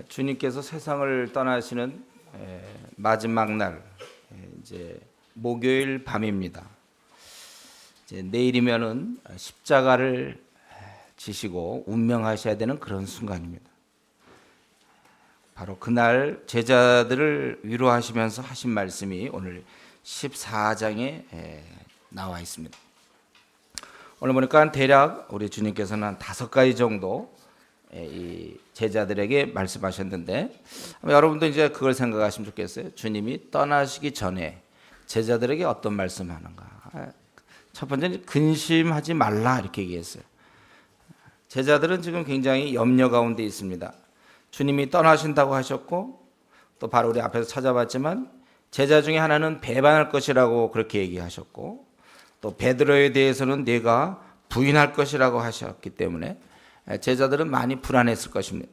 주님께서 세상을 떠나시는 마지막 날, 이제 목요일 밤입니다. 이제 내일이면은 십자가를 지시고 운명하셔야 되는 그런 순간입니다. 바로 그날 제자들을 위로하시면서 하신 말씀이 오늘 14장에 나와 있습니다. 오늘 보니까 대략 우리 주님께서는 한 5가지 정도 이 제자들에게 말씀하셨는데, 여러분도 이제 그걸 생각하시면 좋겠어요. 주님이 떠나시기 전에 제자들에게 어떤 말씀하는가. 첫 번째는 근심하지 말라 이렇게 얘기했어요. 제자들은 지금 굉장히 염려 가운데 있습니다. 주님이 떠나신다고 하셨고, 또 바로 우리 앞에서 찾아봤지만 제자 중에 하나는 배반할 것이라고 그렇게 얘기하셨고, 또 베드로에 대해서는 네가 부인할 것이라고 하셨기 때문에 제자들은 많이 불안했을 것입니다.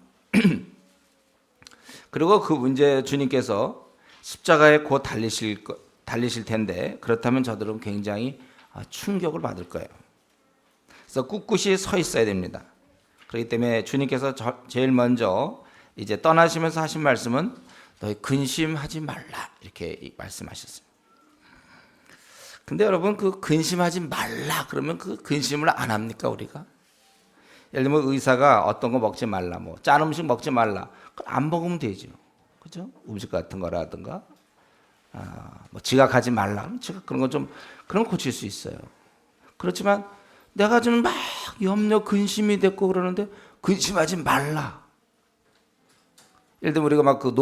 그리고 그 문제 주님께서 십자가에 곧 달리실 텐데, 그렇다면 저들은 굉장히 충격을 받을 거예요. 그래서 꿋꿋이 서 있어야 됩니다. 그렇기 때문에 주님께서 제일 먼저 이제 떠나시면서 하신 말씀은 너희 근심하지 말라 이렇게 말씀하셨어요. 근데 여러분, 그 근심하지 말라 그러면 그 근심을 안 합니까 우리가? 예를 들면 의사가 어떤 거 먹지 말라, 뭐 짠 음식 먹지 말라, 안 먹으면 되죠, 그죠? 음식 같은 거라든가, 뭐 지각하지 말라, 지각 그런 거 좀 그런 거 고칠 수 있어요. 그렇지만 내가 좀 막 염려 근심이 됐고 그러는데 근심하지 말라. 예를 들면 우리가 막 그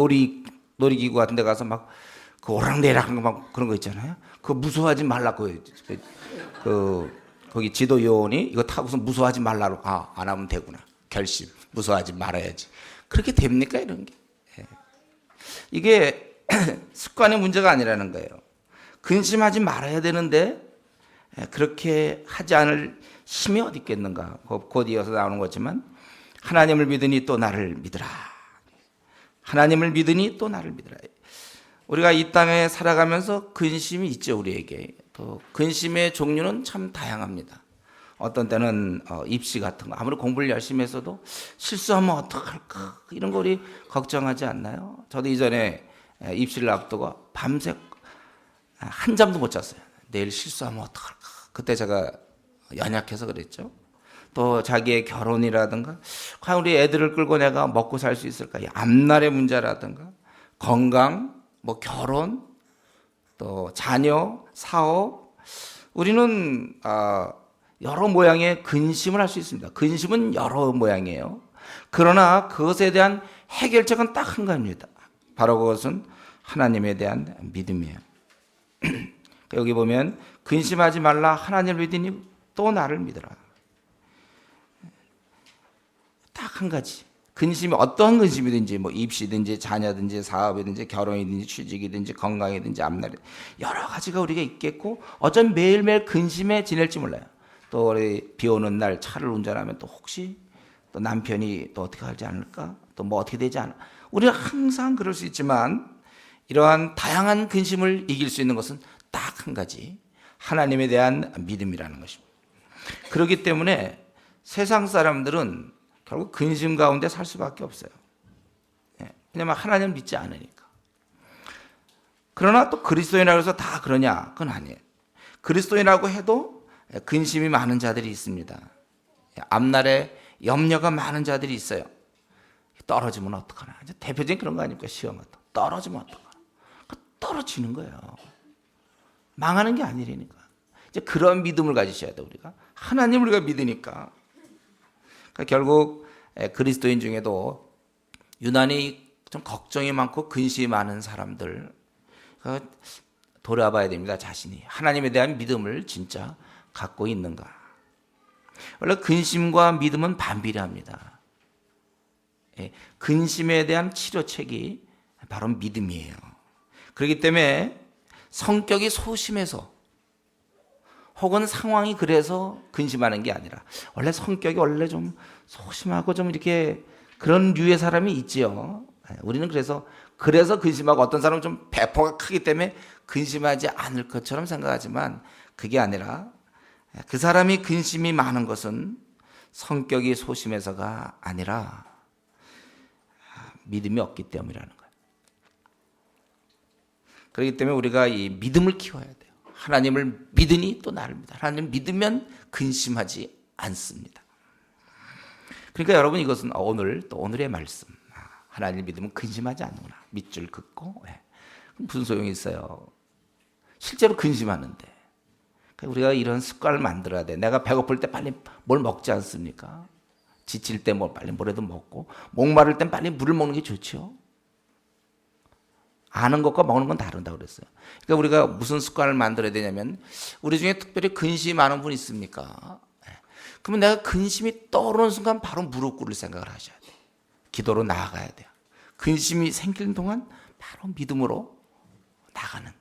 놀이기구 같은 데 가서 막 그 오락내락 막 그런 거 있잖아요. 그거 무서워하지 말라고 거기 지도 요원이 이거 타고서 무서워하지 말라고, 안 하면 되구나. 결심, 무서워하지 말아야지. 그렇게 됩니까 이런 게? 이게 습관의 문제가 아니라는 거예요. 근심하지 말아야 되는데 그렇게 하지 않을 힘이 어디 있겠는가. 곧 이어서 나오는 거지만, 하나님을 믿으니 또 나를 믿으라. 하나님을 믿으니 또 나를 믿으라. 우리가 이 땅에 살아가면서 근심이 있죠, 우리에게. 또 근심의 종류는 참 다양합니다. 어떤 때는 입시 같은 거, 아무리 공부를 열심히 했어도 실수하면 어떡할까, 이런 거 우리 걱정하지 않나요? 저도 이전에 입시를 앞두고 밤새 한 잠도 못 잤어요. 내일 실수하면 어떡할까. 그때 제가 연약해서 그랬죠. 또 자기의 결혼이라든가, 과연 우리 애들을 끌고 내가 먹고 살 수 있을까, 이 앞날의 문제라든가, 건강, 뭐 결혼, 또 자녀, 사업, 우리는 여러 모양의 근심을 할 수 있습니다. 근심은 여러 모양이에요. 그러나 그것에 대한 해결책은 딱 한 가지입니다. 바로 그것은 하나님에 대한 믿음이에요. 여기 보면 근심하지 말라, 하나님을 믿으니 또 나를 믿으라. 딱 한 가지. 근심이 어떤 근심이든지, 뭐 입시든지 자녀든지 사업이든지 결혼이든지 취직이든지 건강이든지 앞날이든지 여러 가지가 우리가 있겠고, 어쩌면 매일매일 근심에 지낼지 몰라요. 또 우리 비 오는 날 차를 운전하면 또 혹시 또 남편이 또 어떻게 하지 않을까, 또 뭐 어떻게 되지 않을까. 우리는 항상 그럴 수 있지만, 이러한 다양한 근심을 이길 수 있는 것은 딱 한 가지, 하나님에 대한 믿음이라는 것입니다. 그렇기 때문에 세상 사람들은 결국 근심 가운데 살 수밖에 없어요. 왜냐하면 하나님을 믿지 않으니까. 그러나 또 그리스도인이라고 해서 다 그러냐? 그건 아니에요. 그리스도인이라고 해도 근심이 많은 자들이 있습니다. 앞날에 염려가 많은 자들이 있어요. 떨어지면 어떡하나. 대표적인 그런 거 아닙니까? 시험은 떨어지면 어떡하나. 떨어지는 거예요. 망하는 게 아니라니까. 이제 그런 믿음을 가지셔야 돼. 우리가 하나님을 우리가 믿으니까. 그러니까 결국 그리스도인 중에도 유난히 좀 걱정이 많고 근심이 많은 사람들, 돌아봐야 됩니다. 자신이 하나님에 대한 믿음을 진짜 갖고 있는가. 원래 근심과 믿음은 반비례합니다. 근심에 대한 치료책이 바로 믿음이에요. 그렇기 때문에 성격이 소심해서 혹은 상황이 그래서 근심하는 게 아니라, 원래 성격이 원래 좀 소심하고 좀 이렇게 그런 류의 사람이 있지요. 우리는 그래서 근심하고, 어떤 사람은 좀 배포가 크기 때문에 근심하지 않을 것처럼 생각하지만 그게 아니라, 그 사람이 근심이 많은 것은 성격이 소심해서가 아니라 믿음이 없기 때문이라는 거예요. 그렇기 때문에 우리가 이 믿음을 키워야 돼요. 하나님을 믿으니 또 나를 믿어. 하나님을 믿으면 근심하지 않습니다. 그러니까 여러분 이것은 오늘의 말씀. 하나님을 믿으면 근심하지 않는구나. 밑줄 긋고. 무슨 소용이 있어요? 실제로 근심하는데. 우리가 이런 습관을 만들어야 돼. 내가 배고플 때 빨리 뭘 먹지 않습니까? 지칠 때 빨리 뭐라도 먹고, 목마를 땐 빨리 물을 먹는 게 좋죠. 아는 것과 먹는 건 다르다고 그랬어요. 그러니까 우리가 무슨 습관을 만들어야 되냐면, 우리 중에 특별히 근심이 많은 분 있습니까? 그러면 내가 근심이 떠오르는 순간 바로 무릎 꿇을 생각을 하셔야 돼요. 기도로 나아가야 돼요. 근심이 생기는 동안 바로 믿음으로 나가는.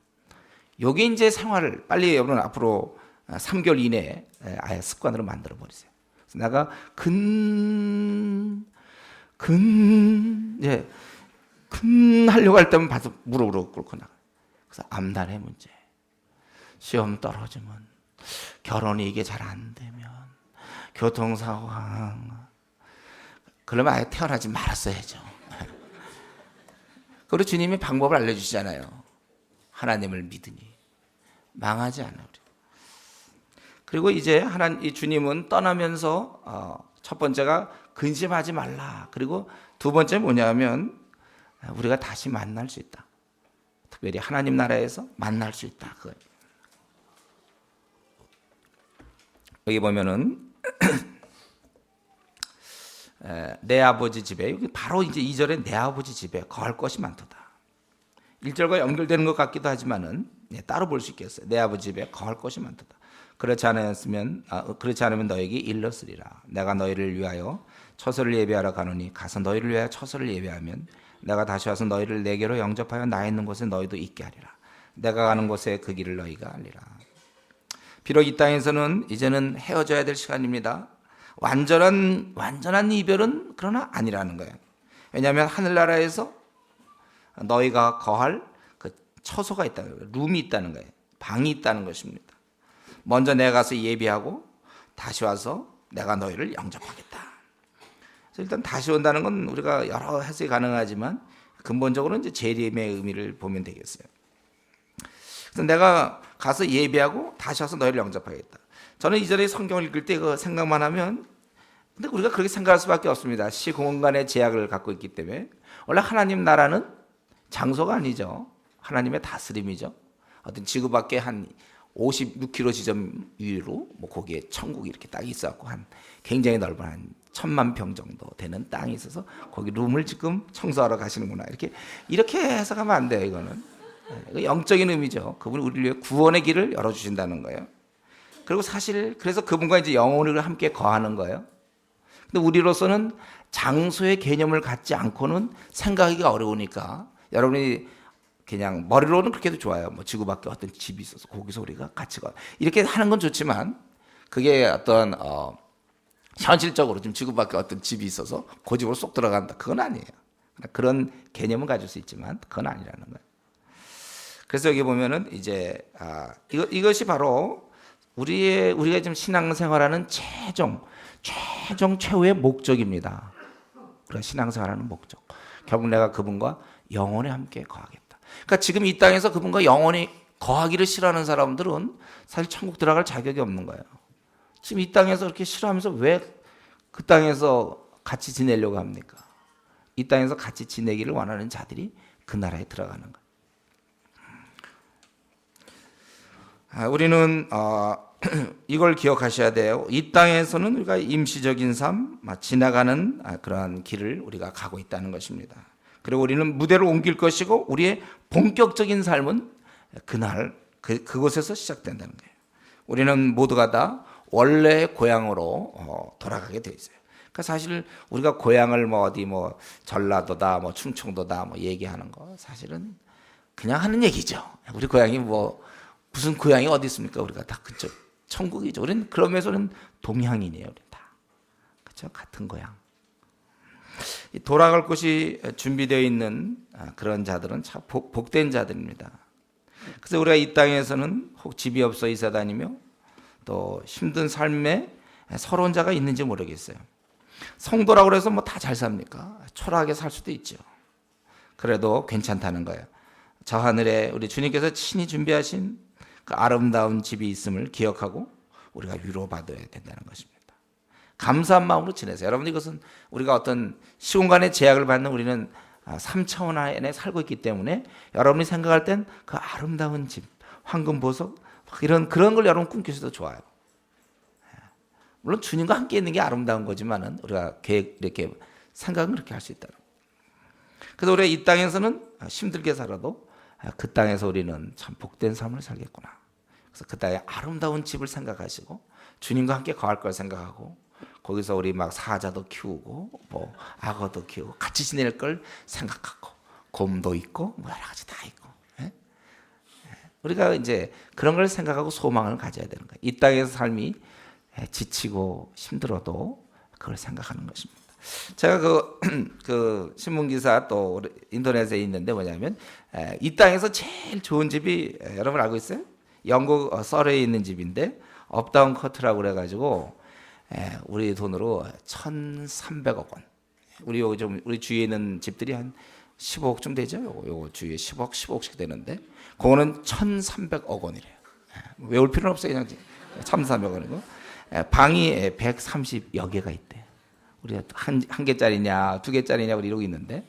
요게 이제 생활을 빨리 여러분 앞으로 3개월 이내에 아예 습관으로 만들어 버리세요. 그래서 내가 하려고 할 때면 봐서 무릎으로 꿇고 나가. 그래서 암단의 문제, 시험 떨어지면, 결혼이 이게 잘 안 되면, 교통 상황, 그러면 아예 태어나지 말았어야죠. 그리고 주님이 방법을 알려주시잖아요. 하나님을 믿으니 망하지 않아요. 그리고 이제 이 주님은 떠나면서 첫 번째가 근심하지 말라. 그리고 두 번째 뭐냐면 우리가 다시 만날 수 있다. 특별히 하나님 나라에서 만날 수 있다. 그거예요. 여기 보면은 내 아버지 집에, 여기 바로 이제 2절에 내 아버지 집에 거할 것이 많도다. 1절과 연결되는 것 같기도 하지만은 따로 볼 수 있겠어요. 내 아버지 집에 거할 것이 많도다. 그렇지 않으면 너에게 일렀으리라. 내가 너희를 위하여 처소를 예비하러 가노니 가서 너희를 위하여 처소를 예비하면 내가 다시 와서 너희를 내게로 영접하여 나 있는 곳에 너희도 있게 하리라. 내가 가는 곳에 그 길을 너희가 알리라. 비록 이 땅에서는 이제는 헤어져야 될 시간입니다. 완전한 이별은 그러나 아니라는 거예요. 왜냐하면 하늘나라에서 너희가 거할 그 처소가 있다는 거예요. 룸이 있다는 거예요. 방이 있다는 것입니다. 먼저 내가 가서 예비하고 다시 와서 내가 너희를 영접하겠다. 그래서 일단 다시 온다는 건 우리가 여러 해석이 가능하지만 근본적으로 이제 재림의 의미를 보면 되겠어요. 그래서 내가 가서 예비하고 다시 와서 너희를 영접하겠다. 저는 이전에 성경을 읽을 때 그 생각만 하면, 근데 우리가 그렇게 생각할 수밖에 없습니다. 시공간의 제약을 갖고 있기 때문에. 원래 하나님 나라는 장소가 아니죠. 하나님의 다스림이죠. 어떤 지구 밖에 한 56km 지점 위로 거기에 천국이 이렇게 딱 있어갖고 한 굉장히 넓은 한 1000만 평 정도 되는 땅이 있어서 거기 룸을 지금 청소하러 가시는구나. 이렇게 해석하면 안 돼요. 이거는 영적인 의미죠. 그분이 우리를 위해 구원의 길을 열어주신다는 거예요. 그리고 사실 그래서 그분과 이제 영원히 함께 거하는 거예요. 근데 우리로서는 장소의 개념을 갖지 않고는 생각하기가 어려우니까 여러분이 그냥 머리로는 그렇게 해도 좋아요. 지구 밖에 어떤 집이 있어서 거기서 우리가 같이 가. 이렇게 하는 건 좋지만 그게 어떤 현실적으로 지금 지구 밖에 어떤 집이 있어서 그 집으로 쏙 들어간다. 그건 아니에요. 그런 개념은 가질 수 있지만 그건 아니라는 거예요. 그래서 여기 보면은 이제 이것이 바로 우리가 지금 신앙생활하는 최후의 목적입니다. 우리가 신앙생활하는 목적. 결국 내가 그분과 영원히 함께 거하겠다. 그러니까 지금 이 땅에서 그분과 영원히 거하기를 싫어하는 사람들은 사실 천국 들어갈 자격이 없는 거예요. 지금 이 땅에서 그렇게 싫어하면서 왜 그 땅에서 같이 지내려고 합니까? 이 땅에서 같이 지내기를 원하는 자들이 그 나라에 들어가는 거예요. 우리는 이걸 기억하셔야 돼요. 이 땅에서는 우리가 임시적인 삶, 지나가는 그러한 길을 우리가 가고 있다는 것입니다. 그리고 우리는 무대를 옮길 것이고 우리의 본격적인 삶은 그날 그곳에서 시작된다는 거예요. 우리는 모두가 다 원래의 고향으로 돌아가게 돼 있어요. 그러니까 사실 우리가 고향을 전라도다, 충청도다 얘기하는 거 사실은 그냥 하는 얘기죠. 우리 고향이 무슨 고향이 어디 있습니까? 우리가 다 그쪽 천국이죠. 우리는 그러면서는 동양인이에요. 우리 다 그렇죠? 같은 고향. 돌아갈 곳이 준비되어 있는 그런 자들은 참 복된 자들입니다. 그래서 우리가 이 땅에서는 혹 집이 없어 이사 다니며 또 힘든 삶에 서러운 자가 있는지 모르겠어요. 성도라고 해서 다 잘 삽니까? 초라하게 살 수도 있죠. 그래도 괜찮다는 거예요. 저 하늘에 우리 주님께서 친히 준비하신 그 아름다운 집이 있음을 기억하고 우리가 위로받아야 된다는 것입니다. 감사한 마음으로 지내세요. 여러분, 이것은 우리가 어떤 시공간의 제약을 받는 우리는 3차원 안에 살고 있기 때문에 여러분이 생각할 땐 그 아름다운 집, 황금 보석 이런 그런 걸 여러분 꿈꾸셔도 좋아요. 물론 주님과 함께 있는 게 아름다운 거지만은 우리가 이렇게 생각은 그렇게 할 수 있다. 그래서 우리가 이 땅에서는 힘들게 살아도 그 땅에서 우리는 참 복된 삶을 살겠구나. 그래서 그 땅에 아름다운 집을 생각하시고 주님과 함께 거할 걸 생각하고 거기서 우리 막 사자도 키우고 뭐 악어도 키우고 같이 지낼 걸 생각하고 곰도 있고 뭐 여러 가지 다 있고 우리가 이제 그런 걸 생각하고 소망을 가져야 되는 거예요. 이 땅에서 삶이 지치고 힘들어도 그걸 생각하는 것입니다. 제가 그 신문 기사 또 인터넷에 있는데 뭐냐면 이 땅에서 제일 좋은 집이 여러분 알고 있어요? 영국 서레에 있는 집인데 업다운 커트라고 그래가지고 우리 돈으로 1,300억 원. 우리 주위에 있는 집들이 한 15억쯤 되죠. 요거 주위에 10억, 15억씩 되는데 그거는 1,300억 원이래요. 외울 필요는 없어요. 그냥 1,300억 원이고 방이 130여 개가 있대요. 우리가 한 개짜리냐, 두 개짜리냐 우리 이러고 있는데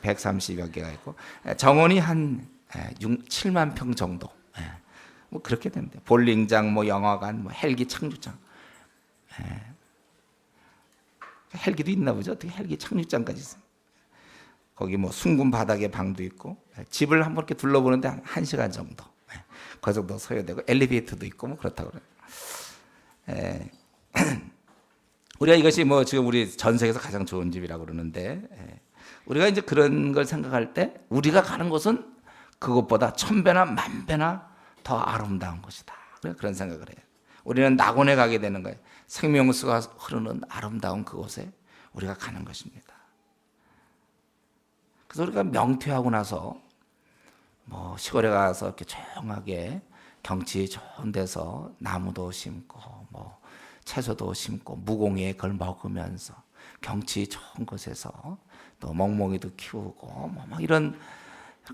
130여 개가 있고 정원이 한 7만 평 정도. 뭐 그렇게 된대. 볼링장, 뭐 영화관, 뭐 헬기 착륙장. 헬기도 있나 보죠. 어떻게 헬기 착륙장까지 있어요. 거기 뭐 숭근 바닥에 방도 있고 집을 한번 이렇게 둘러보는데 한 1시간 정도. 그 정도 소요되고 엘리베이터도 있고 뭐 그렇다고 그래요. 우리가 이것이 뭐 지금 우리 전 세계에서 가장 좋은 집이라고 그러는데 우리가 이제 그런 걸 생각할 때 우리가 가는 곳은 그것보다 1000배나 10,000배나 더 아름다운 곳이다. 그런 생각을 해요. 우리는 낙원에 가게 되는 거예요. 생명수가 흐르는 아름다운 그곳에 우리가 가는 것입니다. 그래서 우리가 명퇴하고 나서 뭐 시골에 가서 이렇게 조용하게 경치 좋은 데서 나무도 심고 뭐 채소도 심고 무공예 그걸 먹으면서 경치 좋은 곳에서 또 멍멍이도 키우고 뭐 이런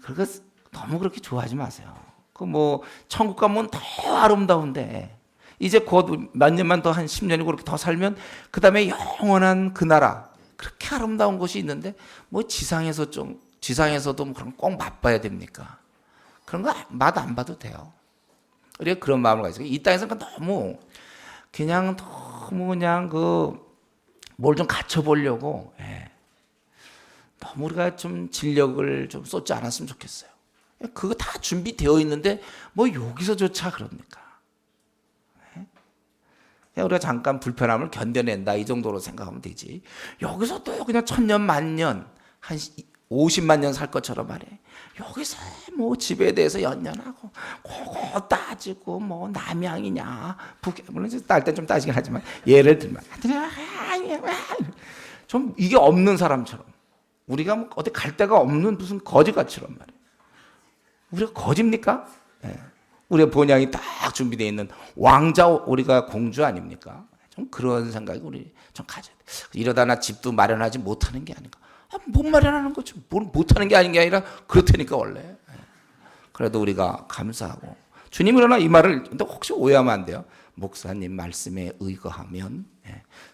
그거 너무 그렇게 좋아하지 마세요. 그 뭐 천국 가면 더 아름다운데 이제 곧 몇 년만 더 한 10년이고 그렇게 더 살면 그 다음에 영원한 그 나라 그렇게 아름다운 곳이 있는데 뭐 지상에서도 뭐 그런 꼭 맛봐야 됩니까? 그런 거 맛 안 봐도 돼요. 우리가 그런 마음을 가지고 이 땅에서는 너무 그냥 뭘 좀 갖춰보려고 너무 우리가 좀 진력을 좀 쏟지 않았으면 좋겠어요. 그거 다 준비되어 있는데 뭐 여기서조차 그럽니까? 우리가 잠깐 불편함을 견뎌낸다 이 정도로 생각하면 되지. 여기서 또 그냥 1000년 만년 한 50만 년 살 것처럼 말해. 여기서 뭐 집에 대해서 연연하고 그거 따지고 뭐 남양이냐 북 물론 딸 때 좀 따지긴 하지만 예를 들면 좀 이게 없는 사람처럼 우리가 뭐 어디 갈 데가 없는 무슨 거지같이란 말이에요. 우리가 거지입니까? 우리의 본향이 딱 준비되어 있는 왕자 우리가 공주 아닙니까? 좀 그런 생각이 우리 좀 가져야 돼. 이러다 나 집도 마련하지 못하는 게 아닌가? 못 마련하는 거죠. 뭘 못하는 게 아닌 게 아니라 그렇다니까 원래. 그래도 우리가 감사하고 주님 그러나 이 말을 근데 혹시 오해하면 안 돼요. 목사님 말씀에 의거하면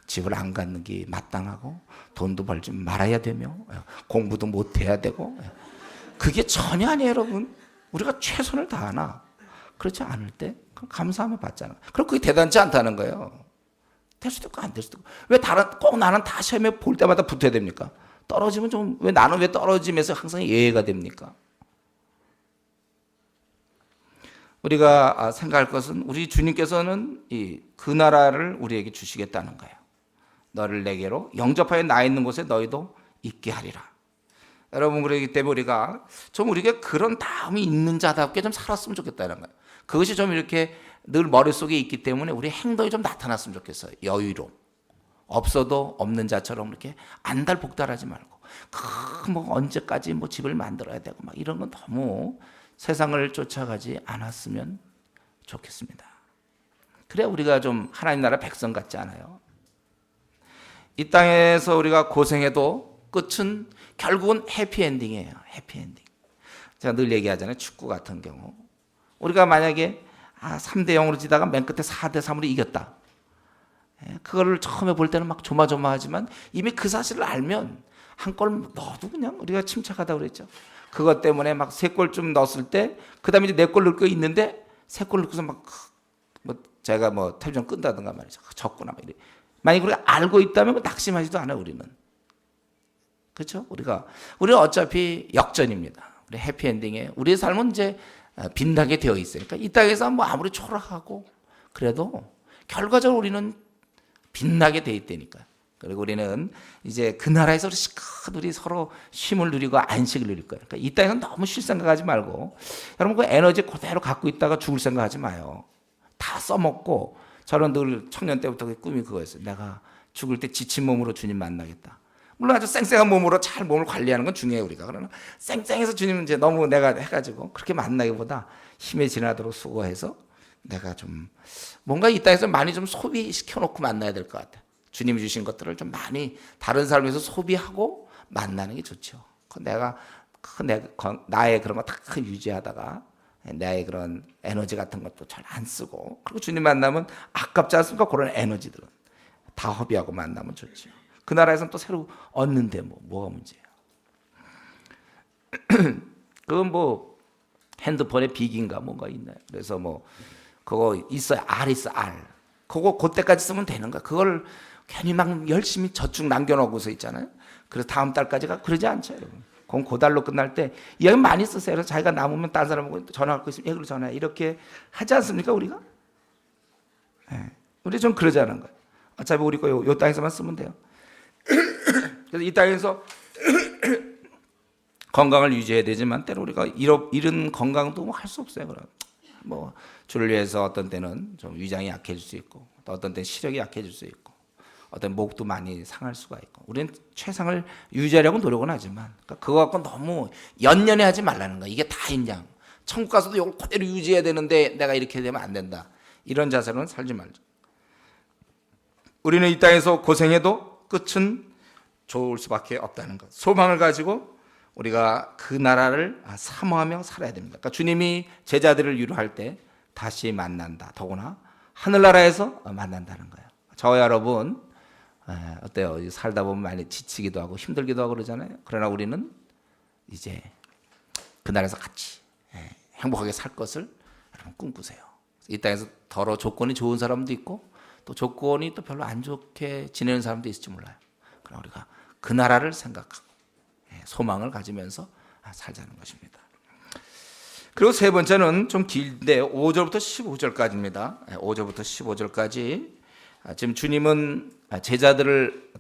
집을 안 갖는 게 마땅하고 돈도 벌지 말아야 되며 공부도 못해야 되고 그게 전혀 아니에요 여러분. 우리가 최선을 다하나 그렇지 않을 때 감사하면 받잖아. 그럼 그게 대단치 않다는 거예요. 될 수도 있고 안 될 수도 있고. 왜 꼭 나는 다 시험에 볼 때마다 붙어야 됩니까? 떨어지면 나는 왜 떨어지면서 항상 예외가 됩니까? 우리가 생각할 것은 우리 주님께서는 그 나라를 우리에게 주시겠다는 거예요. 너를 내게로 영접하여 나 있는 곳에 너희도 있게 하리라. 여러분 그러기 때문에 우리가 그런 다음이 있는 자답게 좀 살았으면 좋겠다는 거예요. 그것이 좀 이렇게 늘 머릿속에 있기 때문에 우리 행동이 좀 나타났으면 좋겠어요. 여유로. 없어도 없는 자처럼 이렇게 안달복달하지 말고 뭐 언제까지 뭐 집을 만들어야 되고 막 이런 건 너무 세상을 쫓아가지 않았으면 좋겠습니다. 그래야 우리가 좀 하나님 나라 백성 같지 않아요. 이 땅에서 우리가 고생해도 끝은 결국은 해피엔딩이에요. 해피엔딩. 제가 늘 얘기하잖아요. 축구 같은 경우 우리가 만약에 3대 0으로 지다가 맨 끝에 4대 3으로 이겼다. 그거를 처음에 볼 때는 막 조마조마하지만 이미 그 사실을 알면 한 골 넣어도 그냥 우리가 침착하다고 그랬죠. 그것 때문에 막 3골 넣었을 때 그다음에 이제 4골 넣을 거 있는데 3골 넣고서 막 제가 텔레비전 끈다든가 말이죠. 졌구나 막 이래. 만약 우리가 알고 있다면 낙심하지도 않아요. 우리는. 그렇죠? 우리는 어차피 역전입니다. 우리 해피엔딩에 우리의 삶은 이제 빛나게 되어 있으니까 이 땅에서 아무리 초라하고 그래도 결과적으로 우리는 빛나게 되어 있다니까. 그리고 우리는 이제 그 나라에서 우리 서로 쉼을 누리고 안식을 누릴 거예요. 그러니까 이 땅에서 너무 쉴 생각하지 말고 여러분 그 에너지 그대로 갖고 있다가 죽을 생각하지 마요. 다 써먹고 저는 늘 청년 때부터 꿈이 그거였어요. 내가 죽을 때 지친 몸으로 주님 만나겠다. 물론 아주 쌩쌩한 몸으로 잘 몸을 관리하는 건 중요해요 우리가. 그러나 쌩쌩해서 주님 이제 너무 내가 해가지고 그렇게 만나기보다 힘에 지나도록 수고해서 내가 좀 뭔가 이 땅에서 많이 좀 소비시켜놓고 만나야 될 것 같아요. 주님이 주신 것들을 좀 많이 다른 삶에서 소비하고 만나는 게 좋죠. 나의 그런 거 다 유지하다가 나의 그런 에너지 같은 것도 잘 안 쓰고 그리고 주님 만나면 아깝지 않습니까? 그런 에너지들은 다 허비하고 만나면 좋죠. 그 나라에서는 또 새로 얻는데 뭐가 문제예요? 그건 핸드폰에 비기인가 뭔가 있나요? 그래서 그거 있어요. R 있어 R. 그거 그때까지 쓰면 되는 거야. 그걸 괜히 막 열심히 저축 남겨놓고서 있잖아요. 그래서 다음 달까지가 그러지 않죠, 여러분. 그건 고달로 끝날 때 이야기 많이 쓰세요. 그래서 자기가 남으면 다른 사람하고 전화하고 있으면 그로 전화해. 이렇게 하지 않습니까, 우리가? 네. 우리 좀 그러지 않은 거예요. 어차피 우리 거 요 땅에서만 쓰면 돼요. 그래서 이 땅에서 건강을 유지해야 되지만 때로 우리가 잃은 건강도 할 수 없어요. 그럼 주를 위해서 어떤 때는 좀 위장이 약해질 수 있고 또 어떤 때는 시력이 약해질 수 있고 어떤 목도 많이 상할 수가 있고 우리는 최상을 유지하려고 노력은 하지만 그거 갖고 너무 연연해하지 말라는 거야. 이게 다인 천국 가서도 이걸 그대로 유지해야 되는데 내가 이렇게 되면 안 된다. 이런 자세로는 살지 말자. 우리는 이 땅에서 고생해도 끝은 좋을 수밖에 없다는 것. 소망을 가지고 우리가 그 나라를 사모하며 살아야 됩니다. 그러니까 주님이 제자들을 위로할 때 다시 만난다. 더구나 하늘나라에서 만난다는 거예요. 저와 여러분 어때요? 살다 보면 많이 지치기도 하고 힘들기도 하고 그러잖아요. 그러나 우리는 이제 그 나라에서 같이 행복하게 살 것을 여러분 꿈꾸세요. 이 땅에서 더러 조건이 좋은 사람도 있고 또 조건이 또 별로 안 좋게 지내는 사람도 있을지 몰라요. 그러나 우리가 그 나라를 생각하고 소망을 가지면서 살자는 것입니다. 그리고 세 번째는 좀 긴데 5절부터 15절까지입니다. 5절부터 15절까지 지금 주님은 제자들을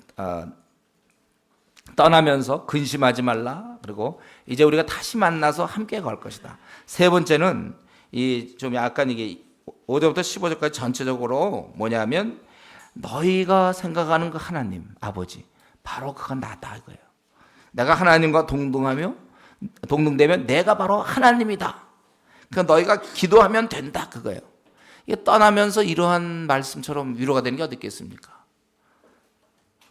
떠나면서 근심하지 말라. 그리고 이제 우리가 다시 만나서 함께 갈 것이다. 세 번째는 좀 약간 이게 5절부터 15절까지 전체적으로 뭐냐면 너희가 생각하는 그 하나님 아버지 바로 그가 나다 이거예요. 내가 하나님과 동등되면 내가 바로 하나님이다. 그러니까 너희가 기도하면 된다 그거예요. 이게 떠나면서 이러한 말씀처럼 위로가 되는 게 어디 있겠습니까?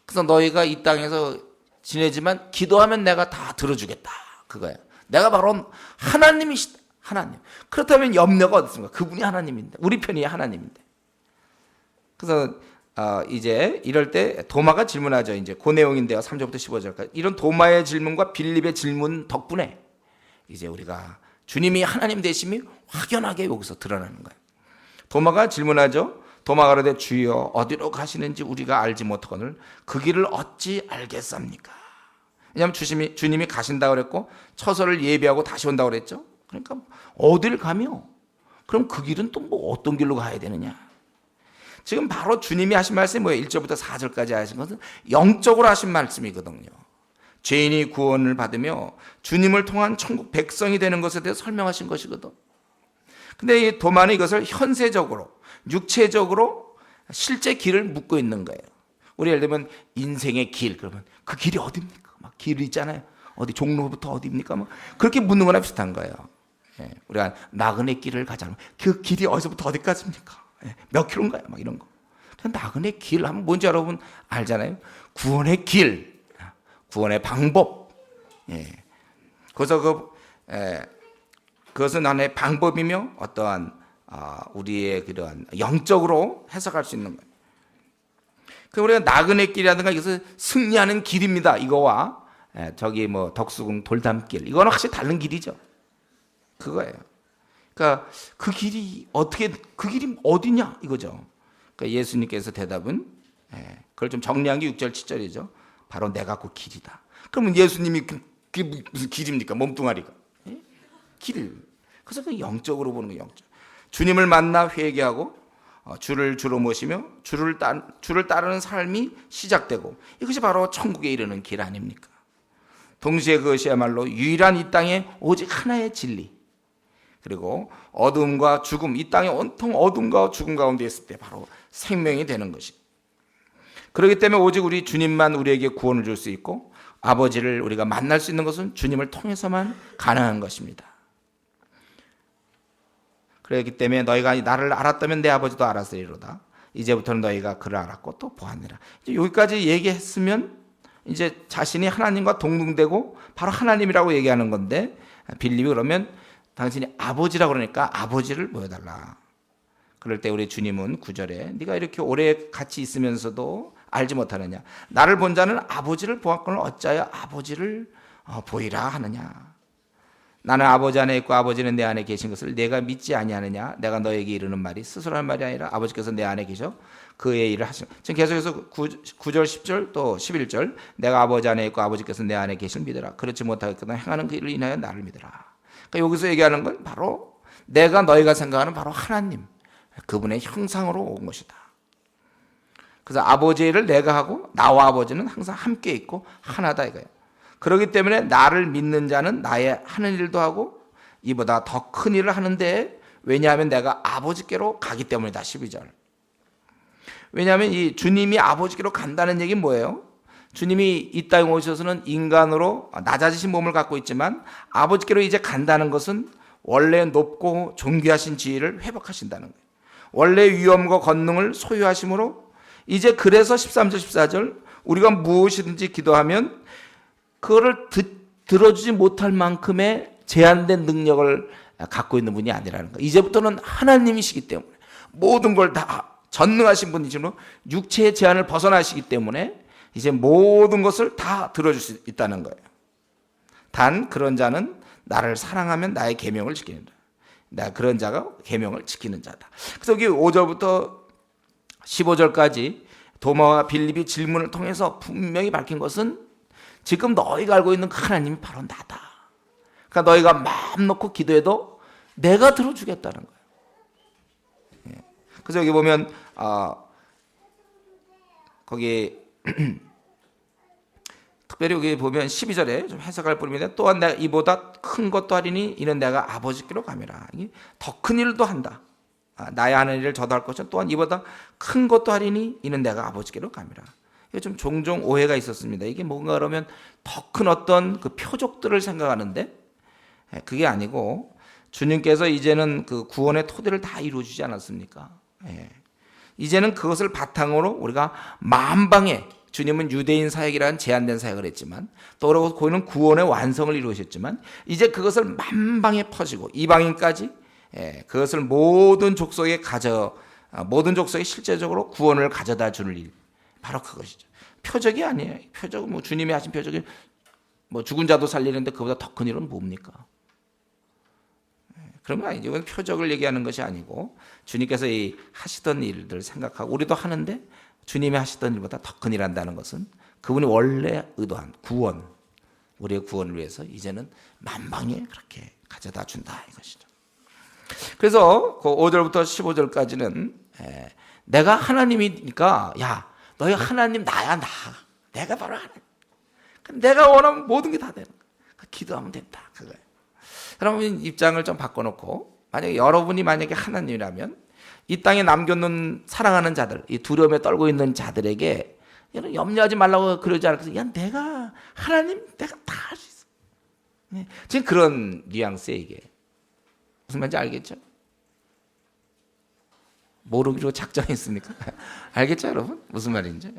그래서 너희가 이 땅에서 지내지만 기도하면 내가 다 들어주겠다 그거예요. 내가 바로 하나님이시다. 하나님. 그렇다면 염려가 어디 있습니까? 그분이 하나님인데 우리 편이 하나님인데. 그래서 이제 이럴 때 도마가 질문하죠. 이제 그 내용인데요. 3절부터 15절까지. 이런 도마의 질문과 빌립의 질문 덕분에 이제 우리가 주님이 하나님 되심이 확연하게 여기서 드러나는 거예요. 도마가 질문하죠. 도마가 그러되 주여 어디로 가시는지 우리가 알지 못하거늘 그 길을 어찌 알겠습니까? 왜냐하면 주님이 가신다고 그랬고 처소를 예비하고 다시 온다고 그랬죠. 그러니까 어딜 가며 그럼 그 길은 또 어떤 길로 가야 되느냐? 지금 바로 주님이 하신 말씀이 뭐예요? 1절부터 4절까지 하신 것은 영적으로 하신 말씀이거든요. 죄인이 구원을 받으며 주님을 통한 천국 백성이 되는 것에 대해서 설명하신 것이거든. 근데 이 도마는 이것을 현세적으로, 육체적으로 실제 길을 묻고 있는 거예요. 우리 예를 들면 인생의 길, 그러면 그 길이 어디입니까? 막 길이 있잖아요. 어디 종로부터 어디입니까? 뭐 그렇게 묻는 거나 비슷한 거예요. 우리가 나그네 길을 가자면 그 길이 어디서부터 어디까지입니까? 몇 킬로인가요? 막 이런 거. 나그네 길 하면 뭔지 여러분 알잖아요. 구원의 길. 구원의 방법. 그래서 그것은 하나의 방법이며 어떠한 우리의 그러한 영적으로 해석할 수 있는 거예요. 그 우리가 나그네 길이라든가 이것은 승리하는 길입니다. 이거와 저기 뭐 덕수궁 돌담길 이거는 확실히 다른 길이죠. 그거예요. 그러니까 그 길이 어디냐 이거죠. 그러니까 예수님께서 대답은 그걸 좀 정리한 게 6절 7절이죠. 바로 내가 그 길이다. 그러면 예수님이 그게 무슨 길입니까? 몸뚱아리가 길. 그래서 그 영적으로 보는 거예요. 영적. 주님을 만나 회개하고 주를 주로 모시며 주를 따르는 삶이 시작되고 이것이 바로 천국에 이르는 길 아닙니까? 동시에 그것이야말로 유일한 이 땅에 오직 하나의 진리. 그리고 어둠과 죽음, 이 땅에 온통 어둠과 죽음 가운데 있을 때 바로 생명이 되는 것이. 그렇기 때문에 오직 우리 주님만 우리에게 구원을 줄 수 있고 아버지를 우리가 만날 수 있는 것은 주님을 통해서만 가능한 것입니다. 그렇기 때문에 너희가 나를 알았다면 내 아버지도 알았으리로다. 이제부터는 너희가 그를 알았고 또 보았느라. 여기까지 얘기했으면 이제 자신이 하나님과 동등되고 바로 하나님이라고 얘기하는 건데 빌립이 그러면 당신이 아버지라고 그러니까 아버지를 보여달라. 그럴 때 우리 주님은 9절에 네가 이렇게 오래 같이 있으면서도 알지 못하느냐. 나를 본 자는 아버지를 보았거늘 어찌하여 아버지를 보이라 하느냐. 나는 아버지 안에 있고 아버지는 내 안에 계신 것을 내가 믿지 아니하느냐. 내가 너에게 이르는 말이 스스로 하는 말이 아니라 아버지께서 내 안에 계셔 그의 일을 하시는. 지금 계속해서 9절 10절 또 11절 내가 아버지 안에 있고 아버지께서 내 안에 계신 믿으라. 그렇지 못하겠거든 행하는 그 일을 인하여 나를 믿으라. 그러니까 여기서 얘기하는 건 바로 내가 너희가 생각하는 바로 하나님 그분의 형상으로 온 것이다. 그래서 아버지를 내가 하고 나와 아버지는 항상 함께 있고 하나다 이거예요. 그렇기 때문에 나를 믿는 자는 나의 하는 일도 하고 이보다 더 큰 일을 하는데 왜냐하면 내가 아버지께로 가기 때문이다. 12절. 왜냐하면 이 주님이 아버지께로 간다는 얘기는 뭐예요? 주님이 이 땅에 오셔서는 인간으로 낮아지신 몸을 갖고 있지만 아버지께로 이제 간다는 것은 원래 높고 존귀하신 지위를 회복하신다는 거예요. 원래 위엄과 권능을 소유하심으로 이제 그래서 13절 14절 우리가 무엇이든지 기도하면 그거를 들어주지 못할 만큼의 제한된 능력을 갖고 있는 분이 아니라는 거예요. 이제부터는 하나님이시기 때문에 모든 걸 다 전능하신 분이시므로 육체의 제한을 벗어나시기 때문에 이제 모든 것을 다 들어줄 수 있다는 거예요. 단 그런 자는 나를 사랑하면 나의 계명을 지키는다. 나 그런 자가 계명을 지키는 자다. 그래서 여기 5절부터 15절까지 도마와 빌립이 질문을 통해서 분명히 밝힌 것은 지금 너희가 알고 있는 그 하나님이 바로 나다. 그러니까 너희가 마음 놓고 기도해도 내가 들어주겠다는 거예요. 그래서 여기 보면 거기 특별히 여기 보면 12절에 좀 해석할 뿐입니다. 또한 내가 이보다 큰 것도 하리니 이는 내가 아버지께로 가미라. 더 큰 일도 한다. 나의 하는 일을 저도 할 것이요 또한 이보다 큰 것도 하리니 이는 내가 아버지께로 가미라. 이게 좀 종종 오해가 있었습니다. 이게 뭔가 그러면 더 큰 어떤 그 표적들을 생각하는데 그게 아니고 주님께서 이제는 그 구원의 토대를 다 이루어주지 않았습니까? 이제는 그것을 바탕으로 우리가 만방에 주님은 유대인 사역이라는 제한된 사역을 했지만 또 그러고 그는 구원의 완성을 이루셨지만 이제 그것을 만방에 퍼지고 이방인까지 그것을 모든 족속에 실제적으로 구원을 가져다 주는 일 바로 그것이죠. 표적이 아니에요. 표적은 뭐 주님이 하신 표적이 뭐 죽은 자도 살리는데 그보다 더 큰 일은 뭡니까? 그런 거 아니죠. 이건 표적을 얘기하는 것이 아니고 주님께서 이 하시던 일들 생각하고 우리도 하는데 주님이 하시던 일보다 더 큰 일 한다는 것은 그분이 원래 의도한 구원, 우리의 구원을 위해서 이제는 만방에 그렇게 가져다 준다 이것이죠. 그래서 그 5절부터 15절까지는 내가 하나님이니까 야 너희 하나님 나야 나. 내가 바로 하나님. 내가 원하면 모든 게 다 되는 거야. 기도하면 된다. 그거예요. 여러분 입장을 좀 바꿔놓고 만약에 여러분이 만약에 하나님이라면 이 땅에 남겨놓은 사랑하는 자들, 이 두려움에 떨고 있는 자들에게 염려하지 말라고 그러지 않겠어요. 야 내가 하나님 내가 다 할 수 있어. 지금 그런 뉘앙스에 이게 무슨 말인지 알겠죠? 모르기로 작정했습니까? 알겠죠 여러분? 무슨 말인지?